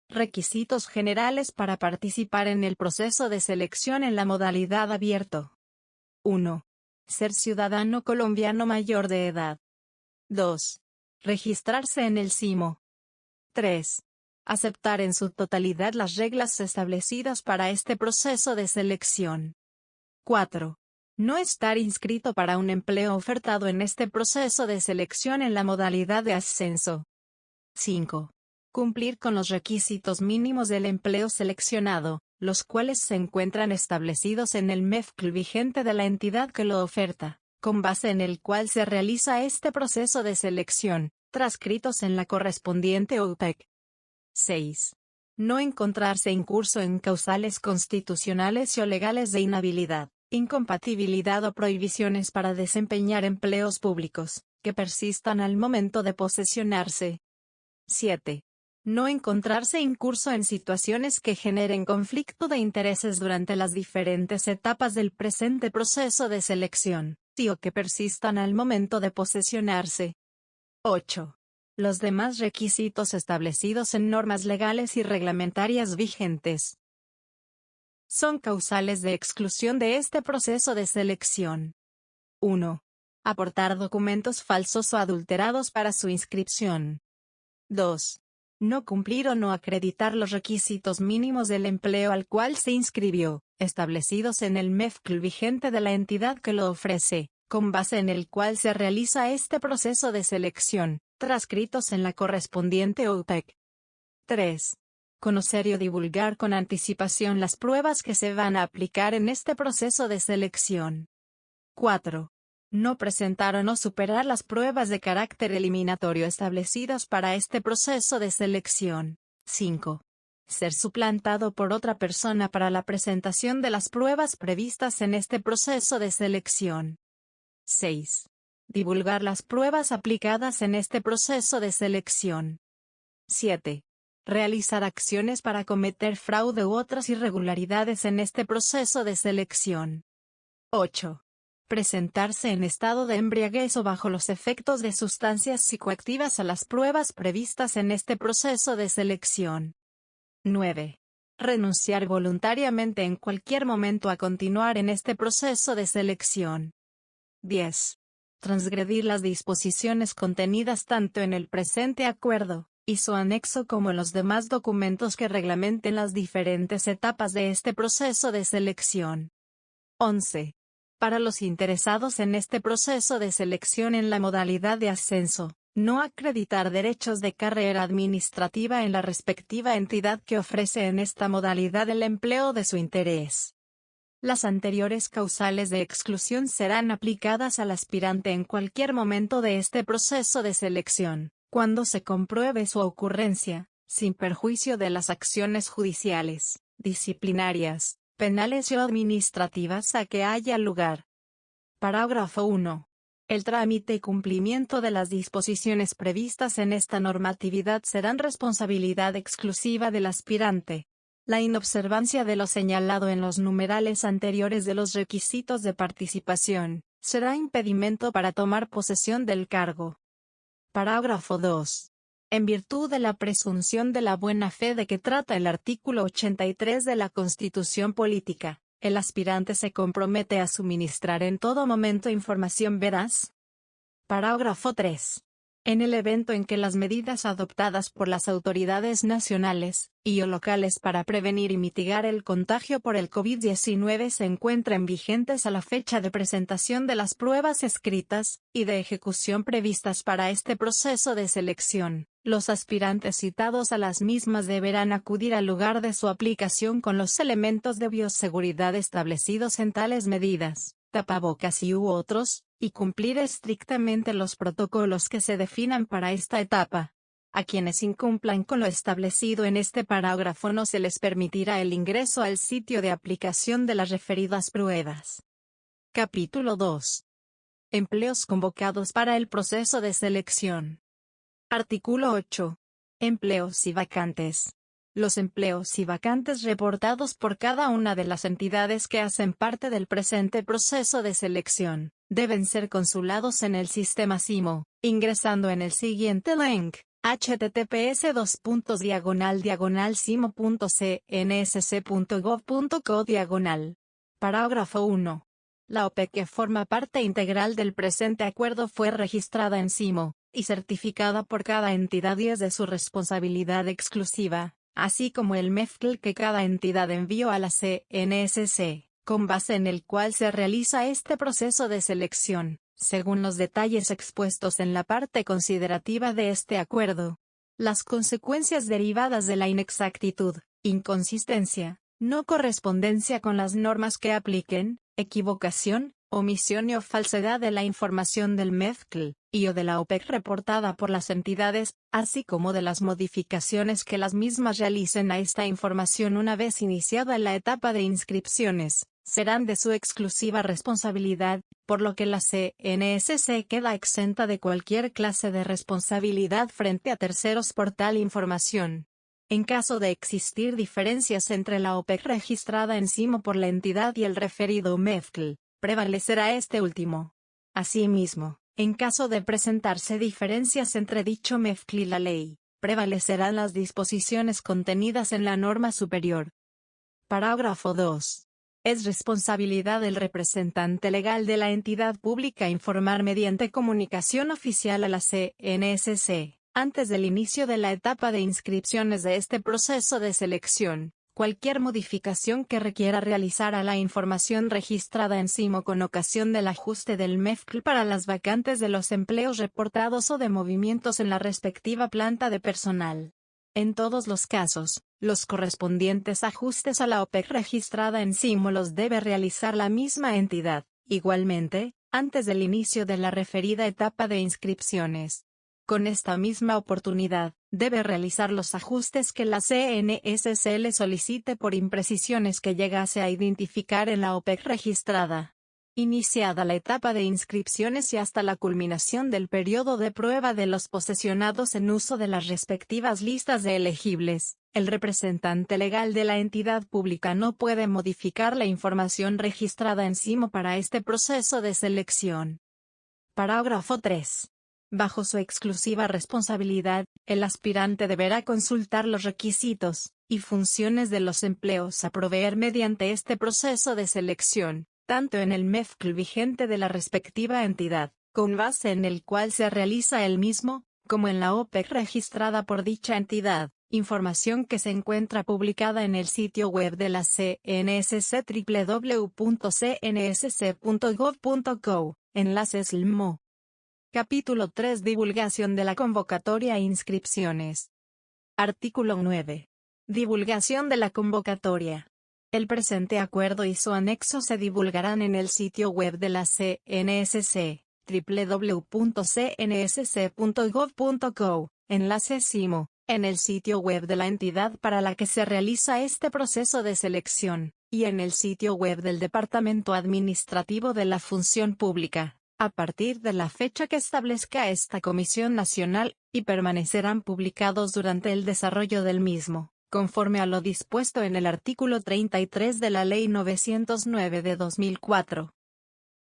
Requisitos generales para participar en el proceso de selección en la modalidad abierto. 1. Ser ciudadano colombiano mayor de edad. 2. Registrarse en el SIMO. 3. Aceptar en su totalidad las reglas establecidas para este proceso de selección. 4. No estar inscrito para un empleo ofertado en este proceso de selección en la modalidad de ascenso. 5. Cumplir con los requisitos mínimos del empleo seleccionado, los cuales se encuentran establecidos en el MEFCL vigente de la entidad que lo oferta, con base en el cual se realiza este proceso de selección, transcritos en la correspondiente UPEC. 6. No encontrarse incurso en causales constitucionales o legales de inhabilidad, incompatibilidad o prohibiciones para desempeñar empleos públicos, que persistan al momento de posesionarse. 7. No encontrarse incurso en situaciones que generen conflicto de intereses durante las diferentes etapas del presente proceso de selección, o que persistan al momento de posesionarse. 8. Los demás requisitos establecidos en normas legales y reglamentarias vigentes. Son causales de exclusión de este proceso de selección. 1. Aportar documentos falsos o adulterados para su inscripción. 2. No cumplir o no acreditar los requisitos mínimos del empleo al cual se inscribió, establecidos en el MEFCL vigente de la entidad que lo ofrece, con base en el cual se realiza este proceso de selección, transcritos en la correspondiente UPEC. 3. Conocer y divulgar con anticipación las pruebas que se van a aplicar en este proceso de selección. 4. No presentar o no superar las pruebas de carácter eliminatorio establecidas para este proceso de selección. 5. Ser suplantado por otra persona para la presentación de las pruebas previstas en este proceso de selección. 6. Divulgar las pruebas aplicadas en este proceso de selección. 7. Realizar acciones para cometer fraude u otras irregularidades en este proceso de selección. 8. Presentarse en estado de embriaguez o bajo los efectos de sustancias psicoactivas a las pruebas previstas en este proceso de selección. 9. Renunciar voluntariamente en cualquier momento a continuar en este proceso de selección. 10. Transgredir las disposiciones contenidas tanto en el presente acuerdo y su anexo como en los demás documentos que reglamenten las diferentes etapas de este proceso de selección. 11. Para los interesados en este proceso de selección en la modalidad de ascenso, no acreditar derechos de carrera administrativa en la respectiva entidad que ofrece en esta modalidad el empleo de su interés. Las anteriores causales de exclusión serán aplicadas al aspirante en cualquier momento de este proceso de selección, cuando se compruebe su ocurrencia, sin perjuicio de las acciones judiciales, disciplinarias, penales o administrativas a que haya lugar. Parágrafo 1. El trámite y cumplimiento de las disposiciones previstas en esta normatividad serán responsabilidad exclusiva del aspirante. La inobservancia de lo señalado en los numerales anteriores de los requisitos de participación será impedimento para tomar posesión del cargo. Parágrafo 2. En virtud de la presunción de la buena fe de que trata el artículo 83 de la Constitución Política, el aspirante se compromete a suministrar en todo momento información veraz. Parágrafo 3. En el evento en que las medidas adoptadas por las autoridades nacionales y o locales para prevenir y mitigar el contagio por el COVID-19 se encuentren vigentes a la fecha de presentación de las pruebas escritas y de ejecución previstas para este proceso de selección, los aspirantes citados a las mismas deberán acudir al lugar de su aplicación con los elementos de bioseguridad establecidos en tales medidas, tapabocas u otros, y cumplir estrictamente los protocolos que se definan para esta etapa. A quienes incumplan con lo establecido en este parágrafo no se les permitirá el ingreso al sitio de aplicación de las referidas pruebas. Capítulo 2. Empleos convocados para el proceso de selección. Artículo 8. Empleos y vacantes. Los empleos y vacantes reportados por cada una de las entidades que hacen parte del presente proceso de selección deben ser consulados en el sistema SIMO, ingresando en el siguiente link: https://simo.cnsc.gov.co/. Parágrafo 1. La OPE que forma parte integral del presente acuerdo fue registrada en SIMO y certificada por cada entidad y es de su responsabilidad exclusiva, así como el MEFCL que cada entidad envió a la CNSC, con base en el cual se realiza este proceso de selección, según los detalles expuestos en la parte considerativa de este acuerdo. Las consecuencias derivadas de la inexactitud, inconsistencia, no correspondencia con las normas que apliquen, equivocación, omisión o falsedad de la información del MEFCL y o de la OPEC reportada por las entidades, así como de las modificaciones que las mismas realicen a esta información una vez iniciada la etapa de inscripciones, serán de su exclusiva responsabilidad, por lo que la CNSC queda exenta de cualquier clase de responsabilidad frente a terceros por tal información. En caso de existir diferencias entre la OPEC registrada en SIMO por la entidad y el referido MEFCL, prevalecerá este último. Asimismo, en caso de presentarse diferencias entre dicho MEFCL y la ley, prevalecerán las disposiciones contenidas en la norma superior. Parágrafo 2. Es responsabilidad del representante legal de la entidad pública informar mediante comunicación oficial a la CNSC, antes del inicio de la etapa de inscripciones de este proceso de selección, cualquier modificación que requiera realizar a la información registrada en SIMO con ocasión del ajuste del MEFCL para las vacantes de los empleos reportados o de movimientos en la respectiva planta de personal. En todos los casos, los correspondientes ajustes a la OPEC registrada en CIMO los debe realizar la misma entidad, igualmente, antes del inicio de la referida etapa de inscripciones. Con esta misma oportunidad, debe realizar los ajustes que la CNSC le solicite por imprecisiones que llegase a identificar en la OPEC registrada. Iniciada la etapa de inscripciones y hasta la culminación del periodo de prueba de los posesionados en uso de las respectivas listas de elegibles, el representante legal de la entidad pública no puede modificar la información registrada en CIMO para este proceso de selección. Parágrafo 3. Bajo su exclusiva responsabilidad, el aspirante deberá consultar los requisitos y funciones de los empleos a proveer mediante este proceso de selección, tanto en el MEFCL vigente de la respectiva entidad, con base en el cual se realiza el mismo, como en la OPEC registrada por dicha entidad, información que se encuentra publicada en el sitio web de la CNSC www.cnsc.gov.co, enlaces LMO. Capítulo 3. Divulgación de la convocatoria e inscripciones. Artículo 9. Divulgación de la convocatoria. El presente acuerdo y su anexo se divulgarán en el sitio web de la CNSC, www.cnsc.gov.co, enlace CIMO, en el sitio web de la entidad para la que se realiza este proceso de selección, y en el sitio web del Departamento Administrativo de la Función Pública, a partir de la fecha que establezca esta Comisión Nacional, y permanecerán publicados durante el desarrollo del mismo, conforme a lo dispuesto en el artículo 33 de la Ley 909 de 2004.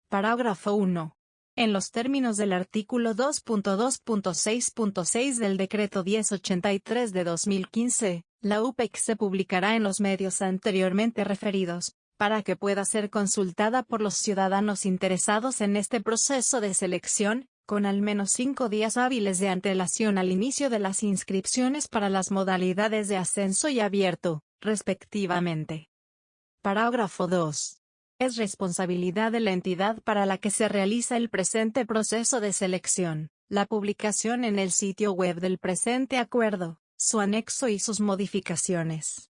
Parágrafo 1. En los términos del artículo 2.2.6.6 del Decreto 1083 de 2015, la UPEC se publicará en los medios anteriormente referidos, para que pueda ser consultada por los ciudadanos interesados en este proceso de selección, con al menos 5 días hábiles de antelación al inicio de las inscripciones para las modalidades de ascenso y abierto, respectivamente. Parágrafo 2. Es responsabilidad de la entidad para la que se realiza el presente proceso de selección, la publicación en el sitio web del presente acuerdo, su anexo y sus modificaciones.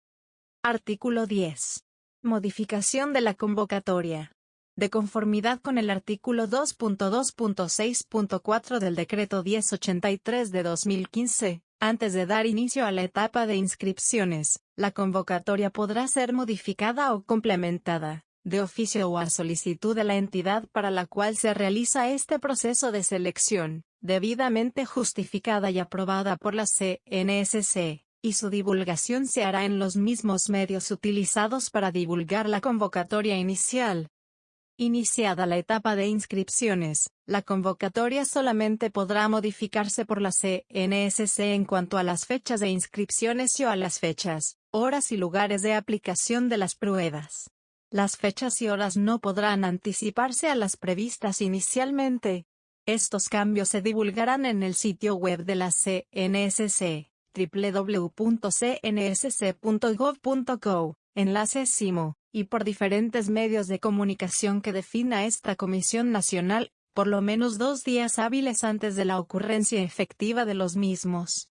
Artículo 10. Modificación de la convocatoria. De conformidad con el artículo 2.2.6.4 del Decreto 1083 de 2015, antes de dar inicio a la etapa de inscripciones, la convocatoria podrá ser modificada o complementada, de oficio o a solicitud de la entidad para la cual se realiza este proceso de selección, debidamente justificada y aprobada por la CNSC, y su divulgación se hará en los mismos medios utilizados para divulgar la convocatoria inicial. Iniciada la etapa de inscripciones, la convocatoria solamente podrá modificarse por la CNSC en cuanto a las fechas de inscripciones y o a las fechas, horas y lugares de aplicación de las pruebas. Las fechas y horas no podrán anticiparse a las previstas inicialmente. Estos cambios se divulgarán en el sitio web de la CNSC, www.cnsc.gov.co, enlace CIMO, y por diferentes medios de comunicación que defina esta Comisión Nacional, por lo menos 2 días hábiles antes de la ocurrencia efectiva de los mismos.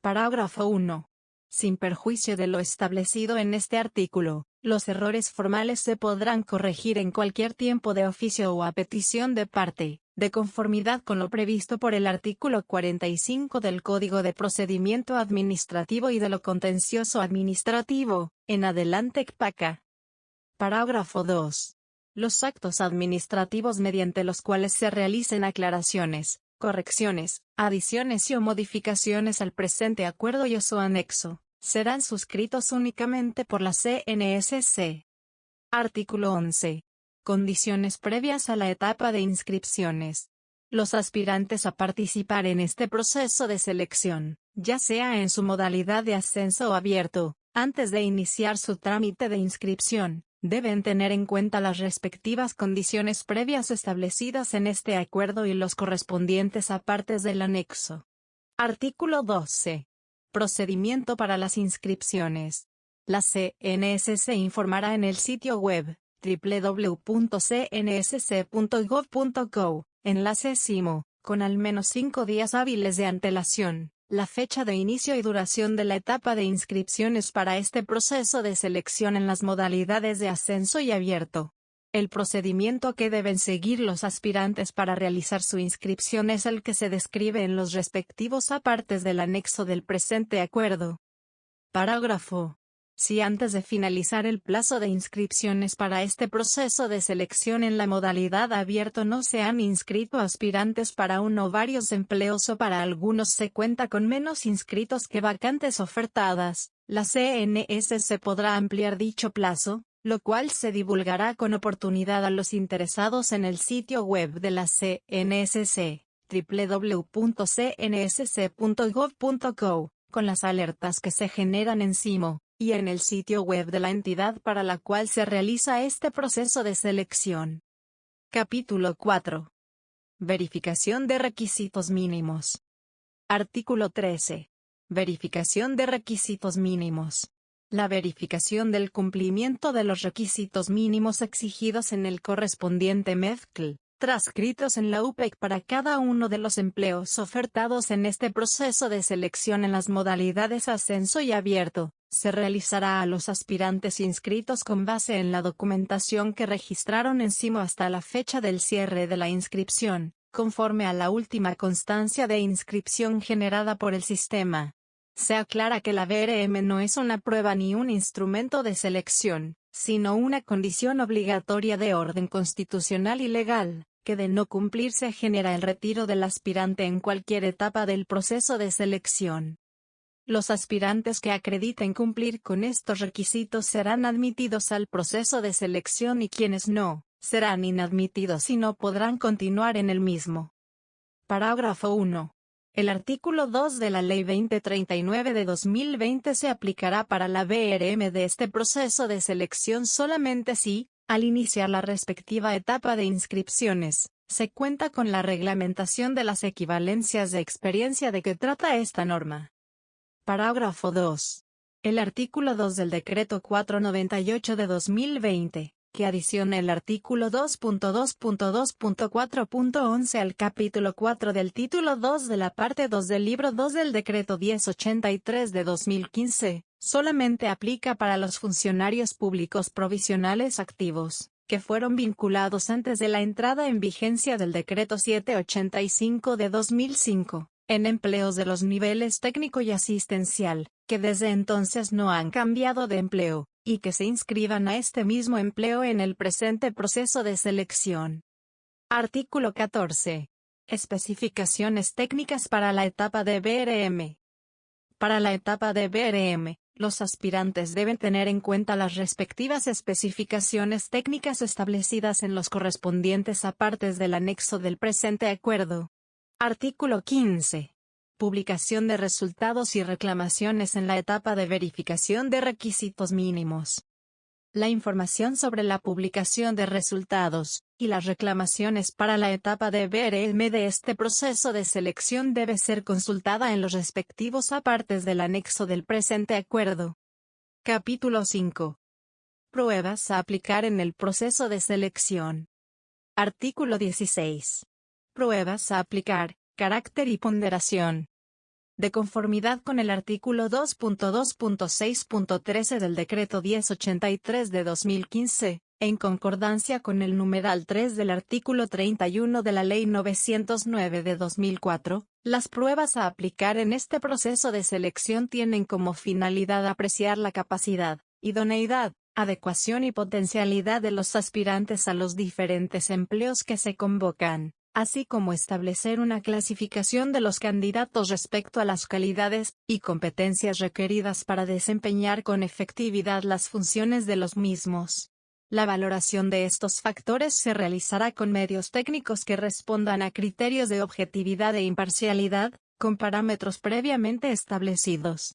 Parágrafo 1. Sin perjuicio de lo establecido en este artículo, los errores formales se podrán corregir en cualquier tiempo de oficio o a petición de parte, de conformidad con lo previsto por el artículo 45 del Código de Procedimiento Administrativo y de lo Contencioso Administrativo, en adelante CPACA. Parágrafo 2. Los actos administrativos mediante los cuales se realicen aclaraciones, correcciones, adiciones y o modificaciones al presente acuerdo y o su anexo, serán suscritos únicamente por la CNSC. Artículo 11. Condiciones previas a la etapa de inscripciones. Los aspirantes a participar en este proceso de selección, ya sea en su modalidad de ascenso o abierto, antes de iniciar su trámite de inscripción, deben tener en cuenta las respectivas condiciones previas establecidas en este acuerdo y los correspondientes apartes del anexo. Artículo 12. Procedimiento para las inscripciones. La CNSC informará en el sitio web www.cnsc.gov.co, enlace CIMO, con al menos 5 días hábiles de antelación, La fecha de inicio y duración de la etapa de inscripciones para este proceso de selección en las modalidades de ascenso y abierto. El procedimiento que deben seguir los aspirantes para realizar su inscripción es el que se describe en los respectivos apartes del anexo del presente acuerdo. Parágrafo. Si antes de finalizar el plazo de inscripciones para este proceso de selección en la modalidad abierto no se han inscrito aspirantes para uno o varios empleos o para algunos se cuenta con menos inscritos que vacantes ofertadas, la CNSC podrá ampliar dicho plazo, lo cual se divulgará con oportunidad a los interesados en el sitio web de la CNSC, www.cnsc.gov.co, con las alertas que se generan encima, y en el sitio web de la entidad para la cual se realiza este proceso de selección. Capítulo 4. Verificación de requisitos mínimos. Artículo 13. Verificación de requisitos mínimos. La verificación del cumplimiento de los requisitos mínimos exigidos en el correspondiente MEFCL, transcritos en la UPEC para cada uno de los empleos ofertados en este proceso de selección en las modalidades ascenso y abierto, se realizará a los aspirantes inscritos con base en la documentación que registraron encima hasta la fecha del cierre de la inscripción, conforme a la última constancia de inscripción generada por el sistema. Se aclara que la VRM no es una prueba ni un instrumento de selección, sino una condición obligatoria de orden constitucional y legal, que de no cumplirse genera el retiro del aspirante en cualquier etapa del proceso de selección. Los aspirantes que acrediten cumplir con estos requisitos serán admitidos al proceso de selección y quienes no, serán inadmitidos y no podrán continuar en el mismo. Parágrafo 1. El artículo 2 de la Ley 2039 de 2020 se aplicará para la VRM de este proceso de selección solamente si, al iniciar la respectiva etapa de inscripciones, se cuenta con la reglamentación de las equivalencias de experiencia de que trata esta norma. Parágrafo 2. El artículo 2 del Decreto 498 de 2020, que adiciona el artículo 2.2.2.4.11 al capítulo 4 del título 2 de la parte 2 del libro 2 del Decreto 1083 de 2015, solamente aplica para los funcionarios públicos provisionales activos, que fueron vinculados antes de la entrada en vigencia del Decreto 785 de 2005. En empleos de los niveles técnico y asistencial, que desde entonces no han cambiado de empleo, y que se inscriban a este mismo empleo en el presente proceso de selección. Artículo 14. Especificaciones técnicas para la etapa de VRM. Para la etapa de VRM, los aspirantes deben tener en cuenta las respectivas especificaciones técnicas establecidas en los correspondientes apartes del anexo del presente acuerdo. Artículo 15. Publicación de resultados y reclamaciones en la etapa de verificación de requisitos mínimos. La información sobre la publicación de resultados y las reclamaciones para la etapa de VRM de este proceso de selección debe ser consultada en los respectivos apartes del anexo del presente acuerdo. Capítulo 5. Pruebas a aplicar en el proceso de selección. Artículo 16. Pruebas a aplicar, carácter y ponderación. De conformidad con el artículo 2.2.6.13 del Decreto 1083 de 2015, en concordancia con el numeral 3 del artículo 31 de la Ley 909 de 2004, las pruebas a aplicar en este proceso de selección tienen como finalidad apreciar la capacidad, idoneidad, adecuación y potencialidad de los aspirantes a los diferentes empleos que se convocan, así como establecer una clasificación de los candidatos respecto a las calidades y competencias requeridas para desempeñar con efectividad las funciones de los mismos. La valoración de estos factores se realizará con medios técnicos que respondan a criterios de objetividad e imparcialidad, con parámetros previamente establecidos.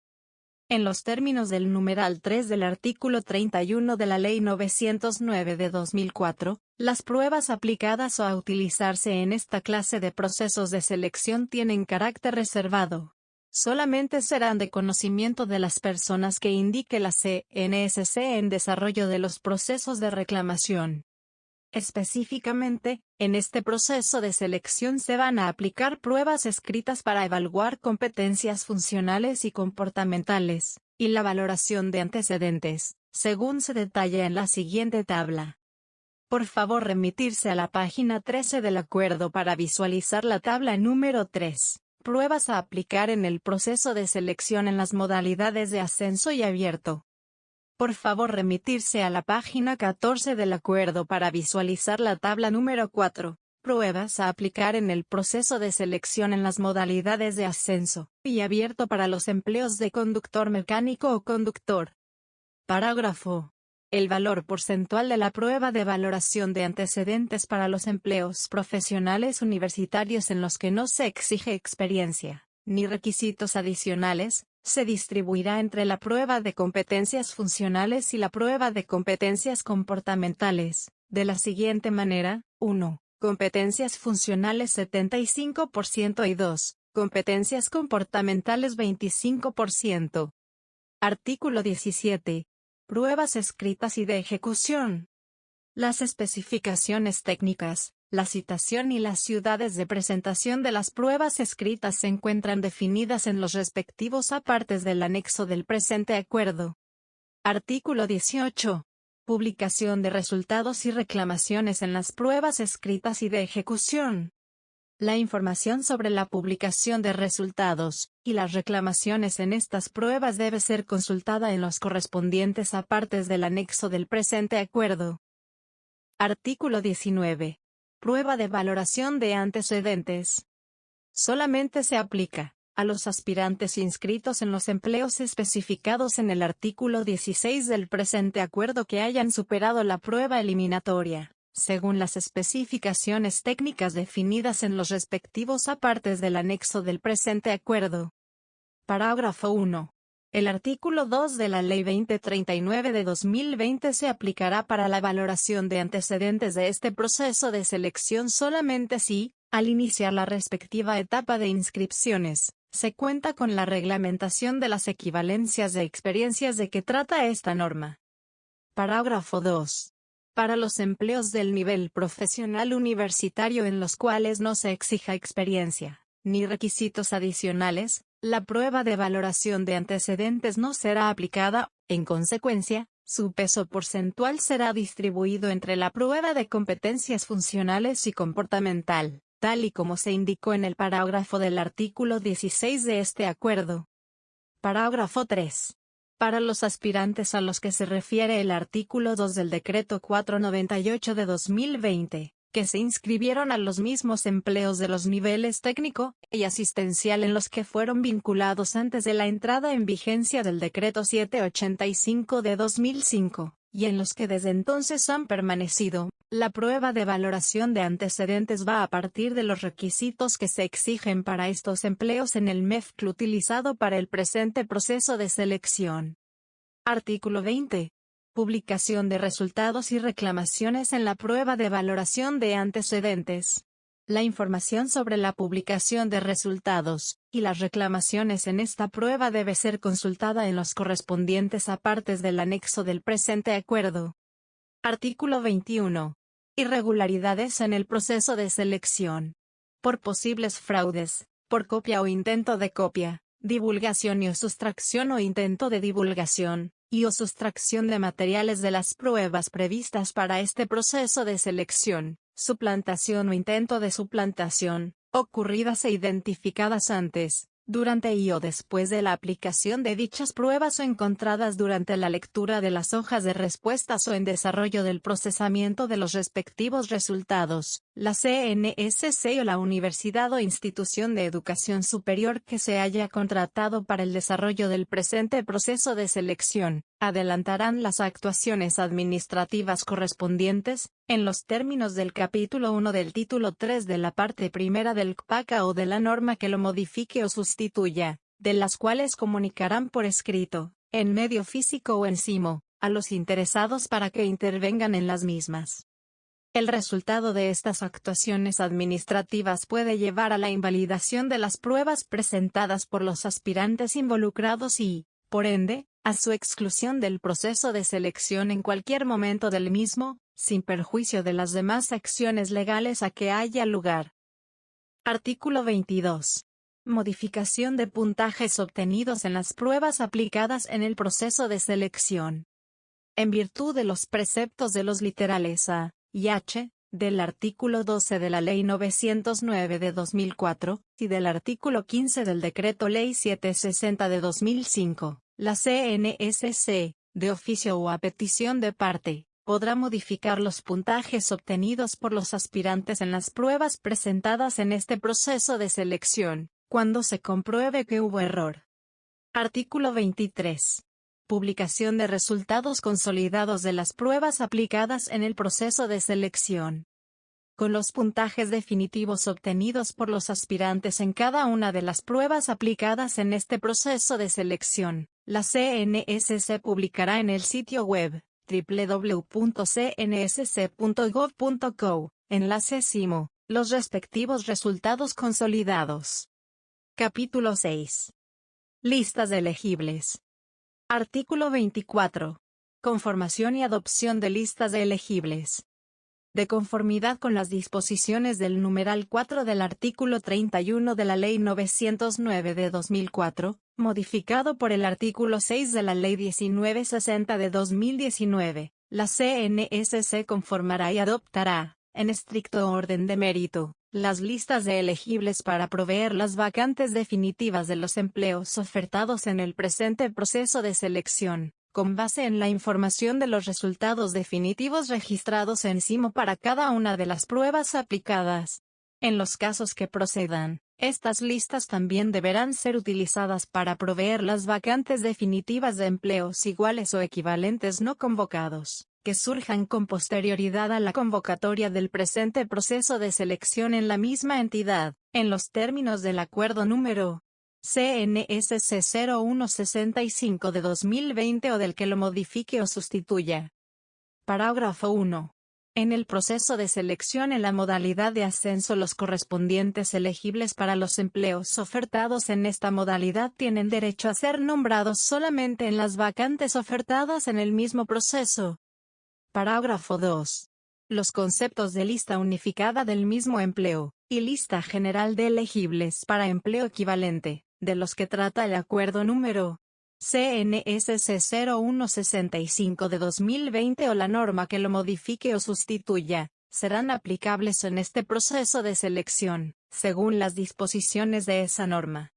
En los términos del numeral 3 del artículo 31 de la Ley 909 de 2004, las pruebas aplicadas o a utilizarse en esta clase de procesos de selección tienen carácter reservado. Solamente serán de conocimiento de las personas que indique la CNSC en desarrollo de los procesos de reclamación. Específicamente, en este proceso de selección se van a aplicar pruebas escritas para evaluar competencias funcionales y comportamentales, y la valoración de antecedentes, según se detalla en la siguiente tabla. Por favor remitirse a la página 13 del acuerdo para visualizar la tabla número 3. Pruebas a aplicar en el proceso de selección en las modalidades de ascenso y abierto. Por favor remitirse a la página 14 del acuerdo para visualizar la tabla número 4. Pruebas a aplicar en el proceso de selección en las modalidades de ascenso y abierto para los empleos de conductor mecánico o conductor. Parágrafo. El valor porcentual de la prueba de valoración de antecedentes para los empleos profesionales universitarios en los que no se exige experiencia, ni requisitos adicionales, se distribuirá entre la prueba de competencias funcionales y la prueba de competencias comportamentales, de la siguiente manera: 1. Competencias funcionales 75% y 2. Competencias comportamentales 25%. Artículo 17. Pruebas escritas y de ejecución. Las especificaciones técnicas, la citación y las ciudades de presentación de las pruebas escritas se encuentran definidas en los respectivos apartes del anexo del presente acuerdo. Artículo 18. Publicación de resultados y reclamaciones en las pruebas escritas y de ejecución. La información sobre la publicación de resultados y las reclamaciones en estas pruebas debe ser consultada en los correspondientes apartes del anexo del presente acuerdo. Artículo 19. Prueba de valoración de antecedentes. Solamente se aplica a los aspirantes inscritos en los empleos especificados en el artículo 16 del presente acuerdo que hayan superado la prueba eliminatoria, según las especificaciones técnicas definidas en los respectivos apartes del anexo del presente acuerdo. Parágrafo 1. El artículo 2 de la Ley 2039 de 2020 se aplicará para la valoración de antecedentes de este proceso de selección solamente si, al iniciar la respectiva etapa de inscripciones, se cuenta con la reglamentación de las equivalencias de experiencias de que trata esta norma. Parágrafo 2. Para los empleos del nivel profesional universitario en los cuales no se exija experiencia, ni requisitos adicionales, la prueba de valoración de antecedentes no será aplicada. En consecuencia, su peso porcentual será distribuido entre la prueba de competencias funcionales y comportamental, tal y como se indicó en el parágrafo del artículo 16 de este acuerdo. Parágrafo 3. Para los aspirantes a los que se refiere el artículo 2 del Decreto 498 de 2020, que se inscribieron a los mismos empleos de los niveles técnico y asistencial en los que fueron vinculados antes de la entrada en vigencia del Decreto 785 de 2005, y en los que desde entonces han permanecido, la prueba de valoración de antecedentes va a partir de los requisitos que se exigen para estos empleos en el MEFCL utilizado para el presente proceso de selección. Artículo 20. Publicación de resultados y reclamaciones en la prueba de valoración de antecedentes. La información sobre la publicación de resultados y las reclamaciones en esta prueba debe ser consultada en los correspondientes apartes del anexo del presente acuerdo. Artículo 21. Irregularidades en el proceso de selección. Por posibles fraudes, por copia o intento de copia, divulgación o sustracción o intento de divulgación, y o sustracción de materiales de las pruebas previstas para este proceso de selección, suplantación o intento de suplantación, ocurridas e identificadas antes, durante y o después de la aplicación de dichas pruebas o encontradas durante la lectura de las hojas de respuestas o en desarrollo del procesamiento de los respectivos resultados, la CNSC o la universidad o institución de educación superior que se haya contratado para el desarrollo del presente proceso de selección, adelantarán las actuaciones administrativas correspondientes, en los términos del capítulo 1 del título 3 de la parte primera del CPACA o de la norma que lo modifique o sustituya, de las cuales comunicarán por escrito, en medio físico o encima, a los interesados para que intervengan en las mismas. El resultado de estas actuaciones administrativas puede llevar a la invalidación de las pruebas presentadas por los aspirantes involucrados y, por ende, a su exclusión del proceso de selección en cualquier momento del mismo, sin perjuicio de las demás acciones legales a que haya lugar. Artículo 22. Modificación de puntajes obtenidos en las pruebas aplicadas en el proceso de selección. En virtud de los preceptos de los literales A y H, del artículo 12 de la Ley 909 de 2004, y del artículo 15 del Decreto Ley 760 de 2005, la CNSC, de oficio o a petición de parte, podrá modificar los puntajes obtenidos por los aspirantes en las pruebas presentadas en este proceso de selección, cuando se compruebe que hubo error. Artículo 23. Publicación de resultados consolidados de las pruebas aplicadas en el proceso de selección. Con los puntajes definitivos obtenidos por los aspirantes en cada una de las pruebas aplicadas en este proceso de selección, la CNSC publicará en el sitio web www.cnsc.gov.co, enlace CIMO, los respectivos resultados consolidados. Capítulo 6. Listas de elegibles. Artículo 24. Conformación y adopción de listas de elegibles. De conformidad con las disposiciones del numeral 4 del artículo 31 de la Ley 909 de 2004, modificado por el artículo 6 de la Ley 1960 de 2019, la CNSC conformará y adoptará, en estricto orden de mérito, las listas de elegibles para proveer las vacantes definitivas de los empleos ofertados en el presente proceso de selección, con base en la información de los resultados definitivos registrados en CIMO para cada una de las pruebas aplicadas. En los casos que procedan, estas listas también deberán ser utilizadas para proveer las vacantes definitivas de empleos iguales o equivalentes no convocados, que surjan con posterioridad a la convocatoria del presente proceso de selección en la misma entidad, en los términos del acuerdo número CNSC 0165 de 2020 o del que lo modifique o sustituya. Parágrafo 1. En el proceso de selección en la modalidad de ascenso, los correspondientes elegibles para los empleos ofertados en esta modalidad tienen derecho a ser nombrados solamente en las vacantes ofertadas en el mismo proceso. Parágrafo 2. Los conceptos de lista unificada del mismo empleo, y lista general de elegibles para empleo equivalente, de los que trata el acuerdo número CNSC 0165 de 2020 o la norma que lo modifique o sustituya, serán aplicables en este proceso de selección, según las disposiciones de esa norma.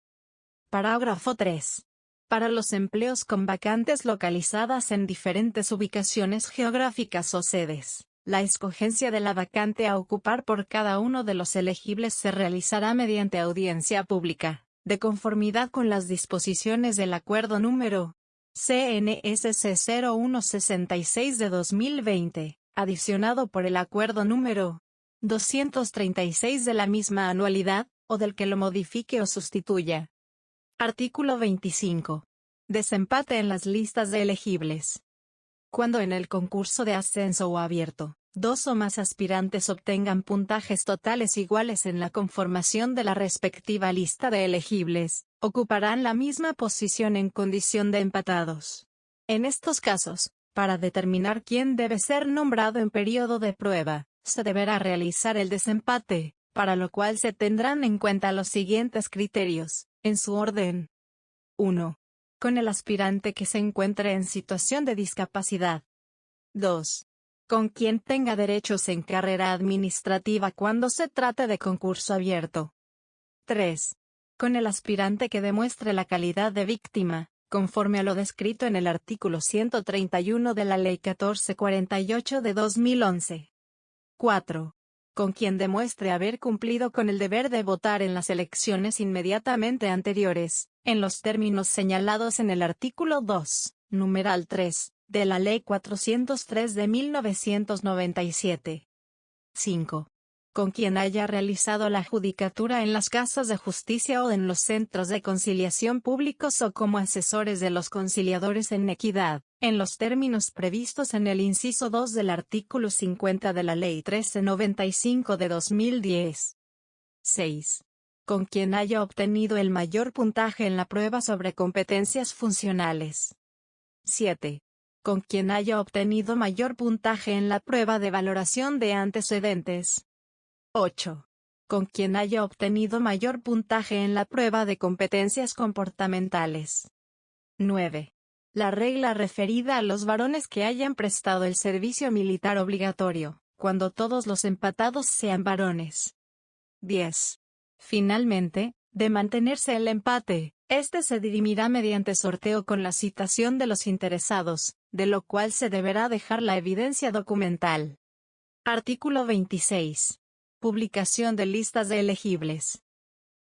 Parágrafo 3. Para los empleos con vacantes localizadas en diferentes ubicaciones geográficas o sedes, la escogencia de la vacante a ocupar por cada uno de los elegibles se realizará mediante audiencia pública, de conformidad con las disposiciones del acuerdo número CNSC 0166 de 2020, adicionado por el acuerdo número 236 de la misma anualidad, o del que lo modifique o sustituya. Artículo 25. Desempate en las listas de elegibles. Cuando en el concurso de ascenso o abierto, dos o más aspirantes obtengan puntajes totales iguales en la conformación de la respectiva lista de elegibles, ocuparán la misma posición en condición de empatados. En estos casos, para determinar quién debe ser nombrado en periodo de prueba, se deberá realizar el desempate, para lo cual se tendrán en cuenta los siguientes criterios, en su orden. 1. Con el aspirante que se encuentre en situación de discapacidad. 2. Con quien tenga derechos en carrera administrativa cuando se trate de concurso abierto. 3. Con el aspirante que demuestre la calidad de víctima, conforme a lo descrito en el artículo 131 de la Ley 1448 de 2011. 4. Con quien demuestre haber cumplido con el deber de votar en las elecciones inmediatamente anteriores, en los términos señalados en el artículo 2, numeral 3, de la Ley 403 de 1997. 5. Con quien haya realizado la judicatura en las casas de justicia o en los centros de conciliación públicos o como asesores de los conciliadores en equidad, en los términos previstos en el inciso 2 del artículo 50 de la Ley 1395 de 2010. 6. Con quien haya obtenido el mayor puntaje en la prueba sobre competencias funcionales. 7. con quien haya obtenido mayor puntaje en la prueba de valoración de antecedentes. 8. Con quien haya obtenido mayor puntaje en la prueba de competencias comportamentales. 9. La regla referida a los varones que hayan prestado el servicio militar obligatorio, cuando todos los empatados sean varones. 10. Finalmente, de mantenerse el empate, este se dirimirá mediante sorteo con la citación de los interesados, de lo cual se deberá dejar la evidencia documental. Artículo 26. Publicación de listas de elegibles.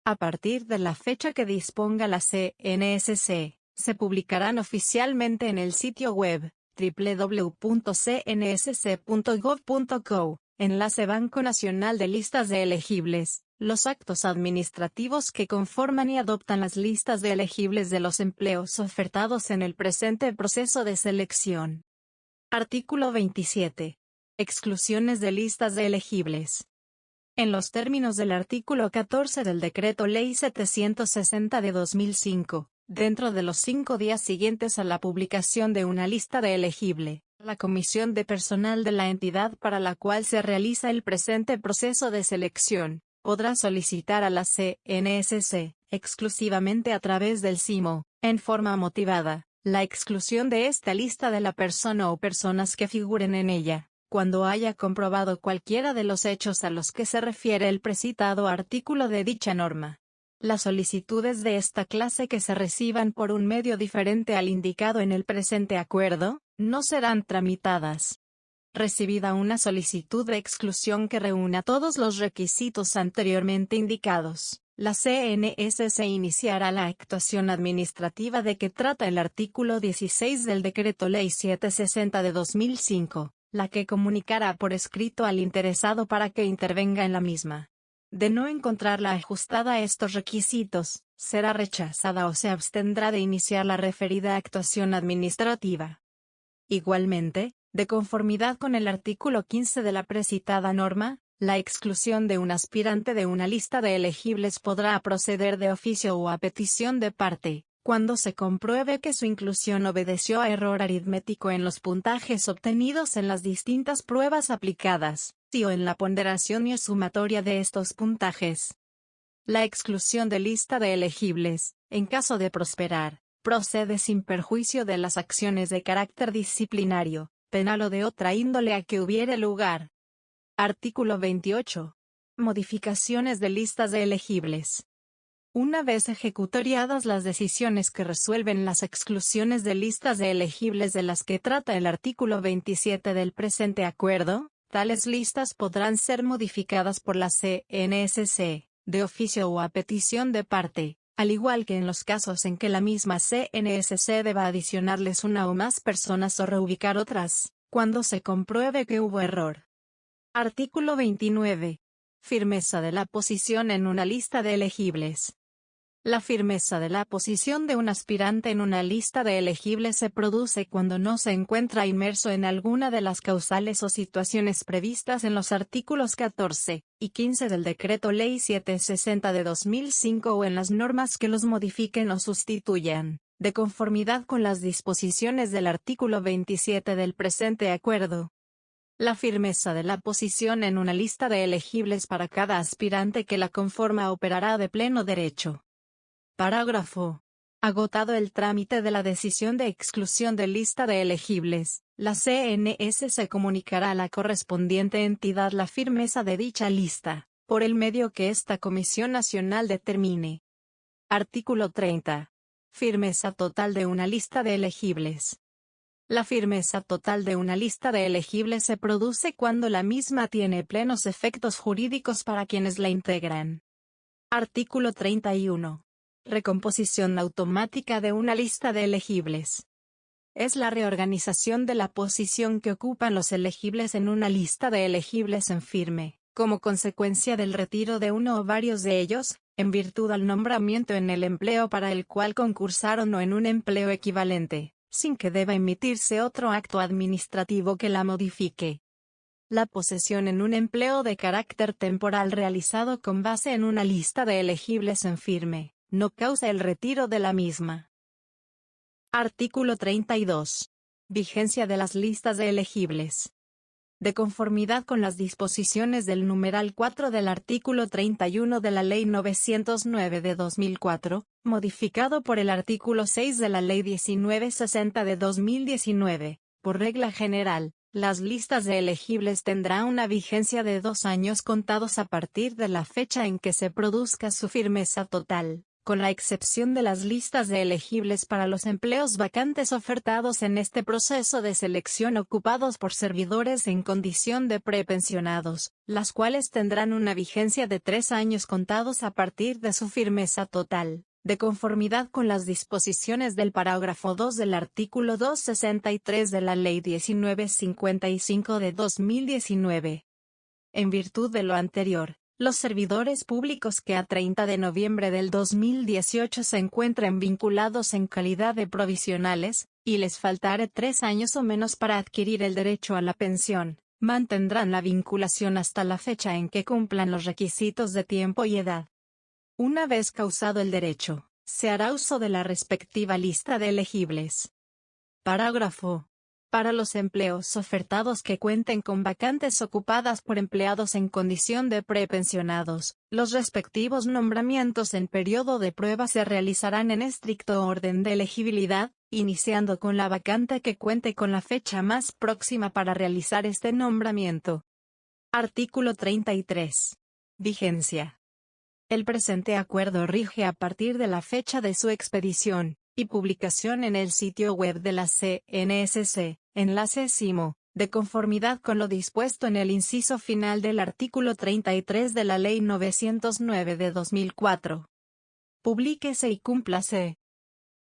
A partir de la fecha que disponga la CNSC, se publicarán oficialmente en el sitio web www.cnsc.gov.co, enlace Banco Nacional de Listas de Elegibles, los actos administrativos que conforman y adoptan las listas de elegibles de los empleos ofertados en el presente proceso de selección. Artículo 27. Exclusiones de listas de elegibles. En los términos del artículo 14 del Decreto Ley 760 de 2005, dentro de los 5 días siguientes a la publicación de una lista de elegible, la comisión de personal de la entidad para la cual se realiza el presente proceso de selección, podrá solicitar a la CNSC, exclusivamente a través del SIMO, en forma motivada, la exclusión de esta lista de la persona o personas que figuren en ella, cuando haya comprobado cualquiera de los hechos a los que se refiere el precitado artículo de dicha norma. Las solicitudes de esta clase que se reciban por un medio diferente al indicado en el presente acuerdo, no serán tramitadas. Recibida una solicitud de exclusión que reúna todos los requisitos anteriormente indicados, la CNSC iniciará la actuación administrativa de que trata el artículo 16 del Decreto Ley 760 de 2005, la que comunicará por escrito al interesado para que intervenga en la misma. De no encontrarla ajustada a estos requisitos, será rechazada o se abstendrá de iniciar la referida actuación administrativa. Igualmente, de conformidad con el artículo 15 de la precitada norma, la exclusión de un aspirante de una lista de elegibles podrá proceder de oficio o a petición de parte, cuando se compruebe que su inclusión obedeció a error aritmético en los puntajes obtenidos en las distintas pruebas aplicadas, o en la ponderación y sumatoria de estos puntajes. La exclusión de lista de elegibles, en caso de prosperar, procede sin perjuicio de las acciones de carácter disciplinario, penal o de otra índole a que hubiere lugar. Artículo 28. Modificaciones de listas de elegibles. Una vez ejecutoriadas las decisiones que resuelven las exclusiones de listas de elegibles de las que trata el artículo 27 del presente acuerdo, tales listas podrán ser modificadas por la CNSC, de oficio o a petición de parte, al igual que en los casos en que la misma CNSC deba adicionarles una o más personas o reubicar otras, cuando se compruebe que hubo error. Artículo 29. Firmeza de la posición en una lista de elegibles. La firmeza de la posición de un aspirante en una lista de elegibles se produce cuando no se encuentra inmerso en alguna de las causales o situaciones previstas en los artículos 14 y 15 del Decreto Ley 760 de 2005 o en las normas que los modifiquen o sustituyan, de conformidad con las disposiciones del artículo 27 del presente acuerdo. La firmeza de la posición en una lista de elegibles para cada aspirante que la conforma operará de pleno derecho. Parágrafo. Agotado el trámite de la decisión de exclusión de lista de elegibles, la CNSC comunicará a la correspondiente entidad la firmeza de dicha lista, por el medio que esta Comisión Nacional determine. Artículo 30. Firmeza total de una lista de elegibles. La firmeza total de una lista de elegibles se produce cuando la misma tiene plenos efectos jurídicos para quienes la integran. Artículo 31. Recomposición automática de una lista de elegibles. Es la reorganización de la posición que ocupan los elegibles en una lista de elegibles en firme, como consecuencia del retiro de uno o varios de ellos, en virtud al nombramiento en el empleo para el cual concursaron o en un empleo equivalente, sin que deba emitirse otro acto administrativo que la modifique. La posesión en un empleo de carácter temporal realizado con base en una lista de elegibles en firme, no causa el retiro de la misma. Artículo 32. Vigencia de las listas de elegibles. De conformidad con las disposiciones del numeral 4 del artículo 31 de la Ley 909 de 2004, modificado por el artículo 6 de la Ley 1960 de 2019, por regla general, las listas de elegibles tendrán una vigencia de 2 años contados a partir de la fecha en que se produzca su firmeza total, con la excepción de las listas de elegibles para los empleos vacantes ofertados en este proceso de selección ocupados por servidores en condición de prepensionados, las cuales tendrán una vigencia de 3 años contados a partir de su firmeza total, de conformidad con las disposiciones del parágrafo 2 del artículo 263 de la Ley 1955 de 2019. En virtud de lo anterior, los servidores públicos que a 30 de noviembre del 2018 se encuentren vinculados en calidad de provisionales, y les faltare 3 años o menos para adquirir el derecho a la pensión, mantendrán la vinculación hasta la fecha en que cumplan los requisitos de tiempo y edad. Una vez causado el derecho, se hará uso de la respectiva lista de elegibles. Parágrafo. Para los empleos ofertados que cuenten con vacantes ocupadas por empleados en condición de prepensionados, los respectivos nombramientos en periodo de prueba se realizarán en estricto orden de elegibilidad, iniciando con la vacante que cuente con la fecha más próxima para realizar este nombramiento. Artículo 33. Vigencia. El presente acuerdo rige a partir de la fecha de su expedición y publicación en el sitio web de la CNSC, enlace SIMO, de conformidad con lo dispuesto en el inciso final del artículo 33 de la Ley 909 de 2004. Publíquese y cúmplase.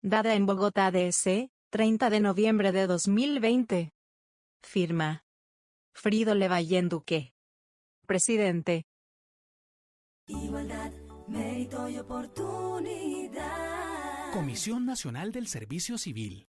Dada en Bogotá, D.C., 30 de noviembre de 2020. Firma. Frido Levayen Duque. Presidente. Igualdad, mérito y oportunidad. Comisión Nacional del Servicio Civil.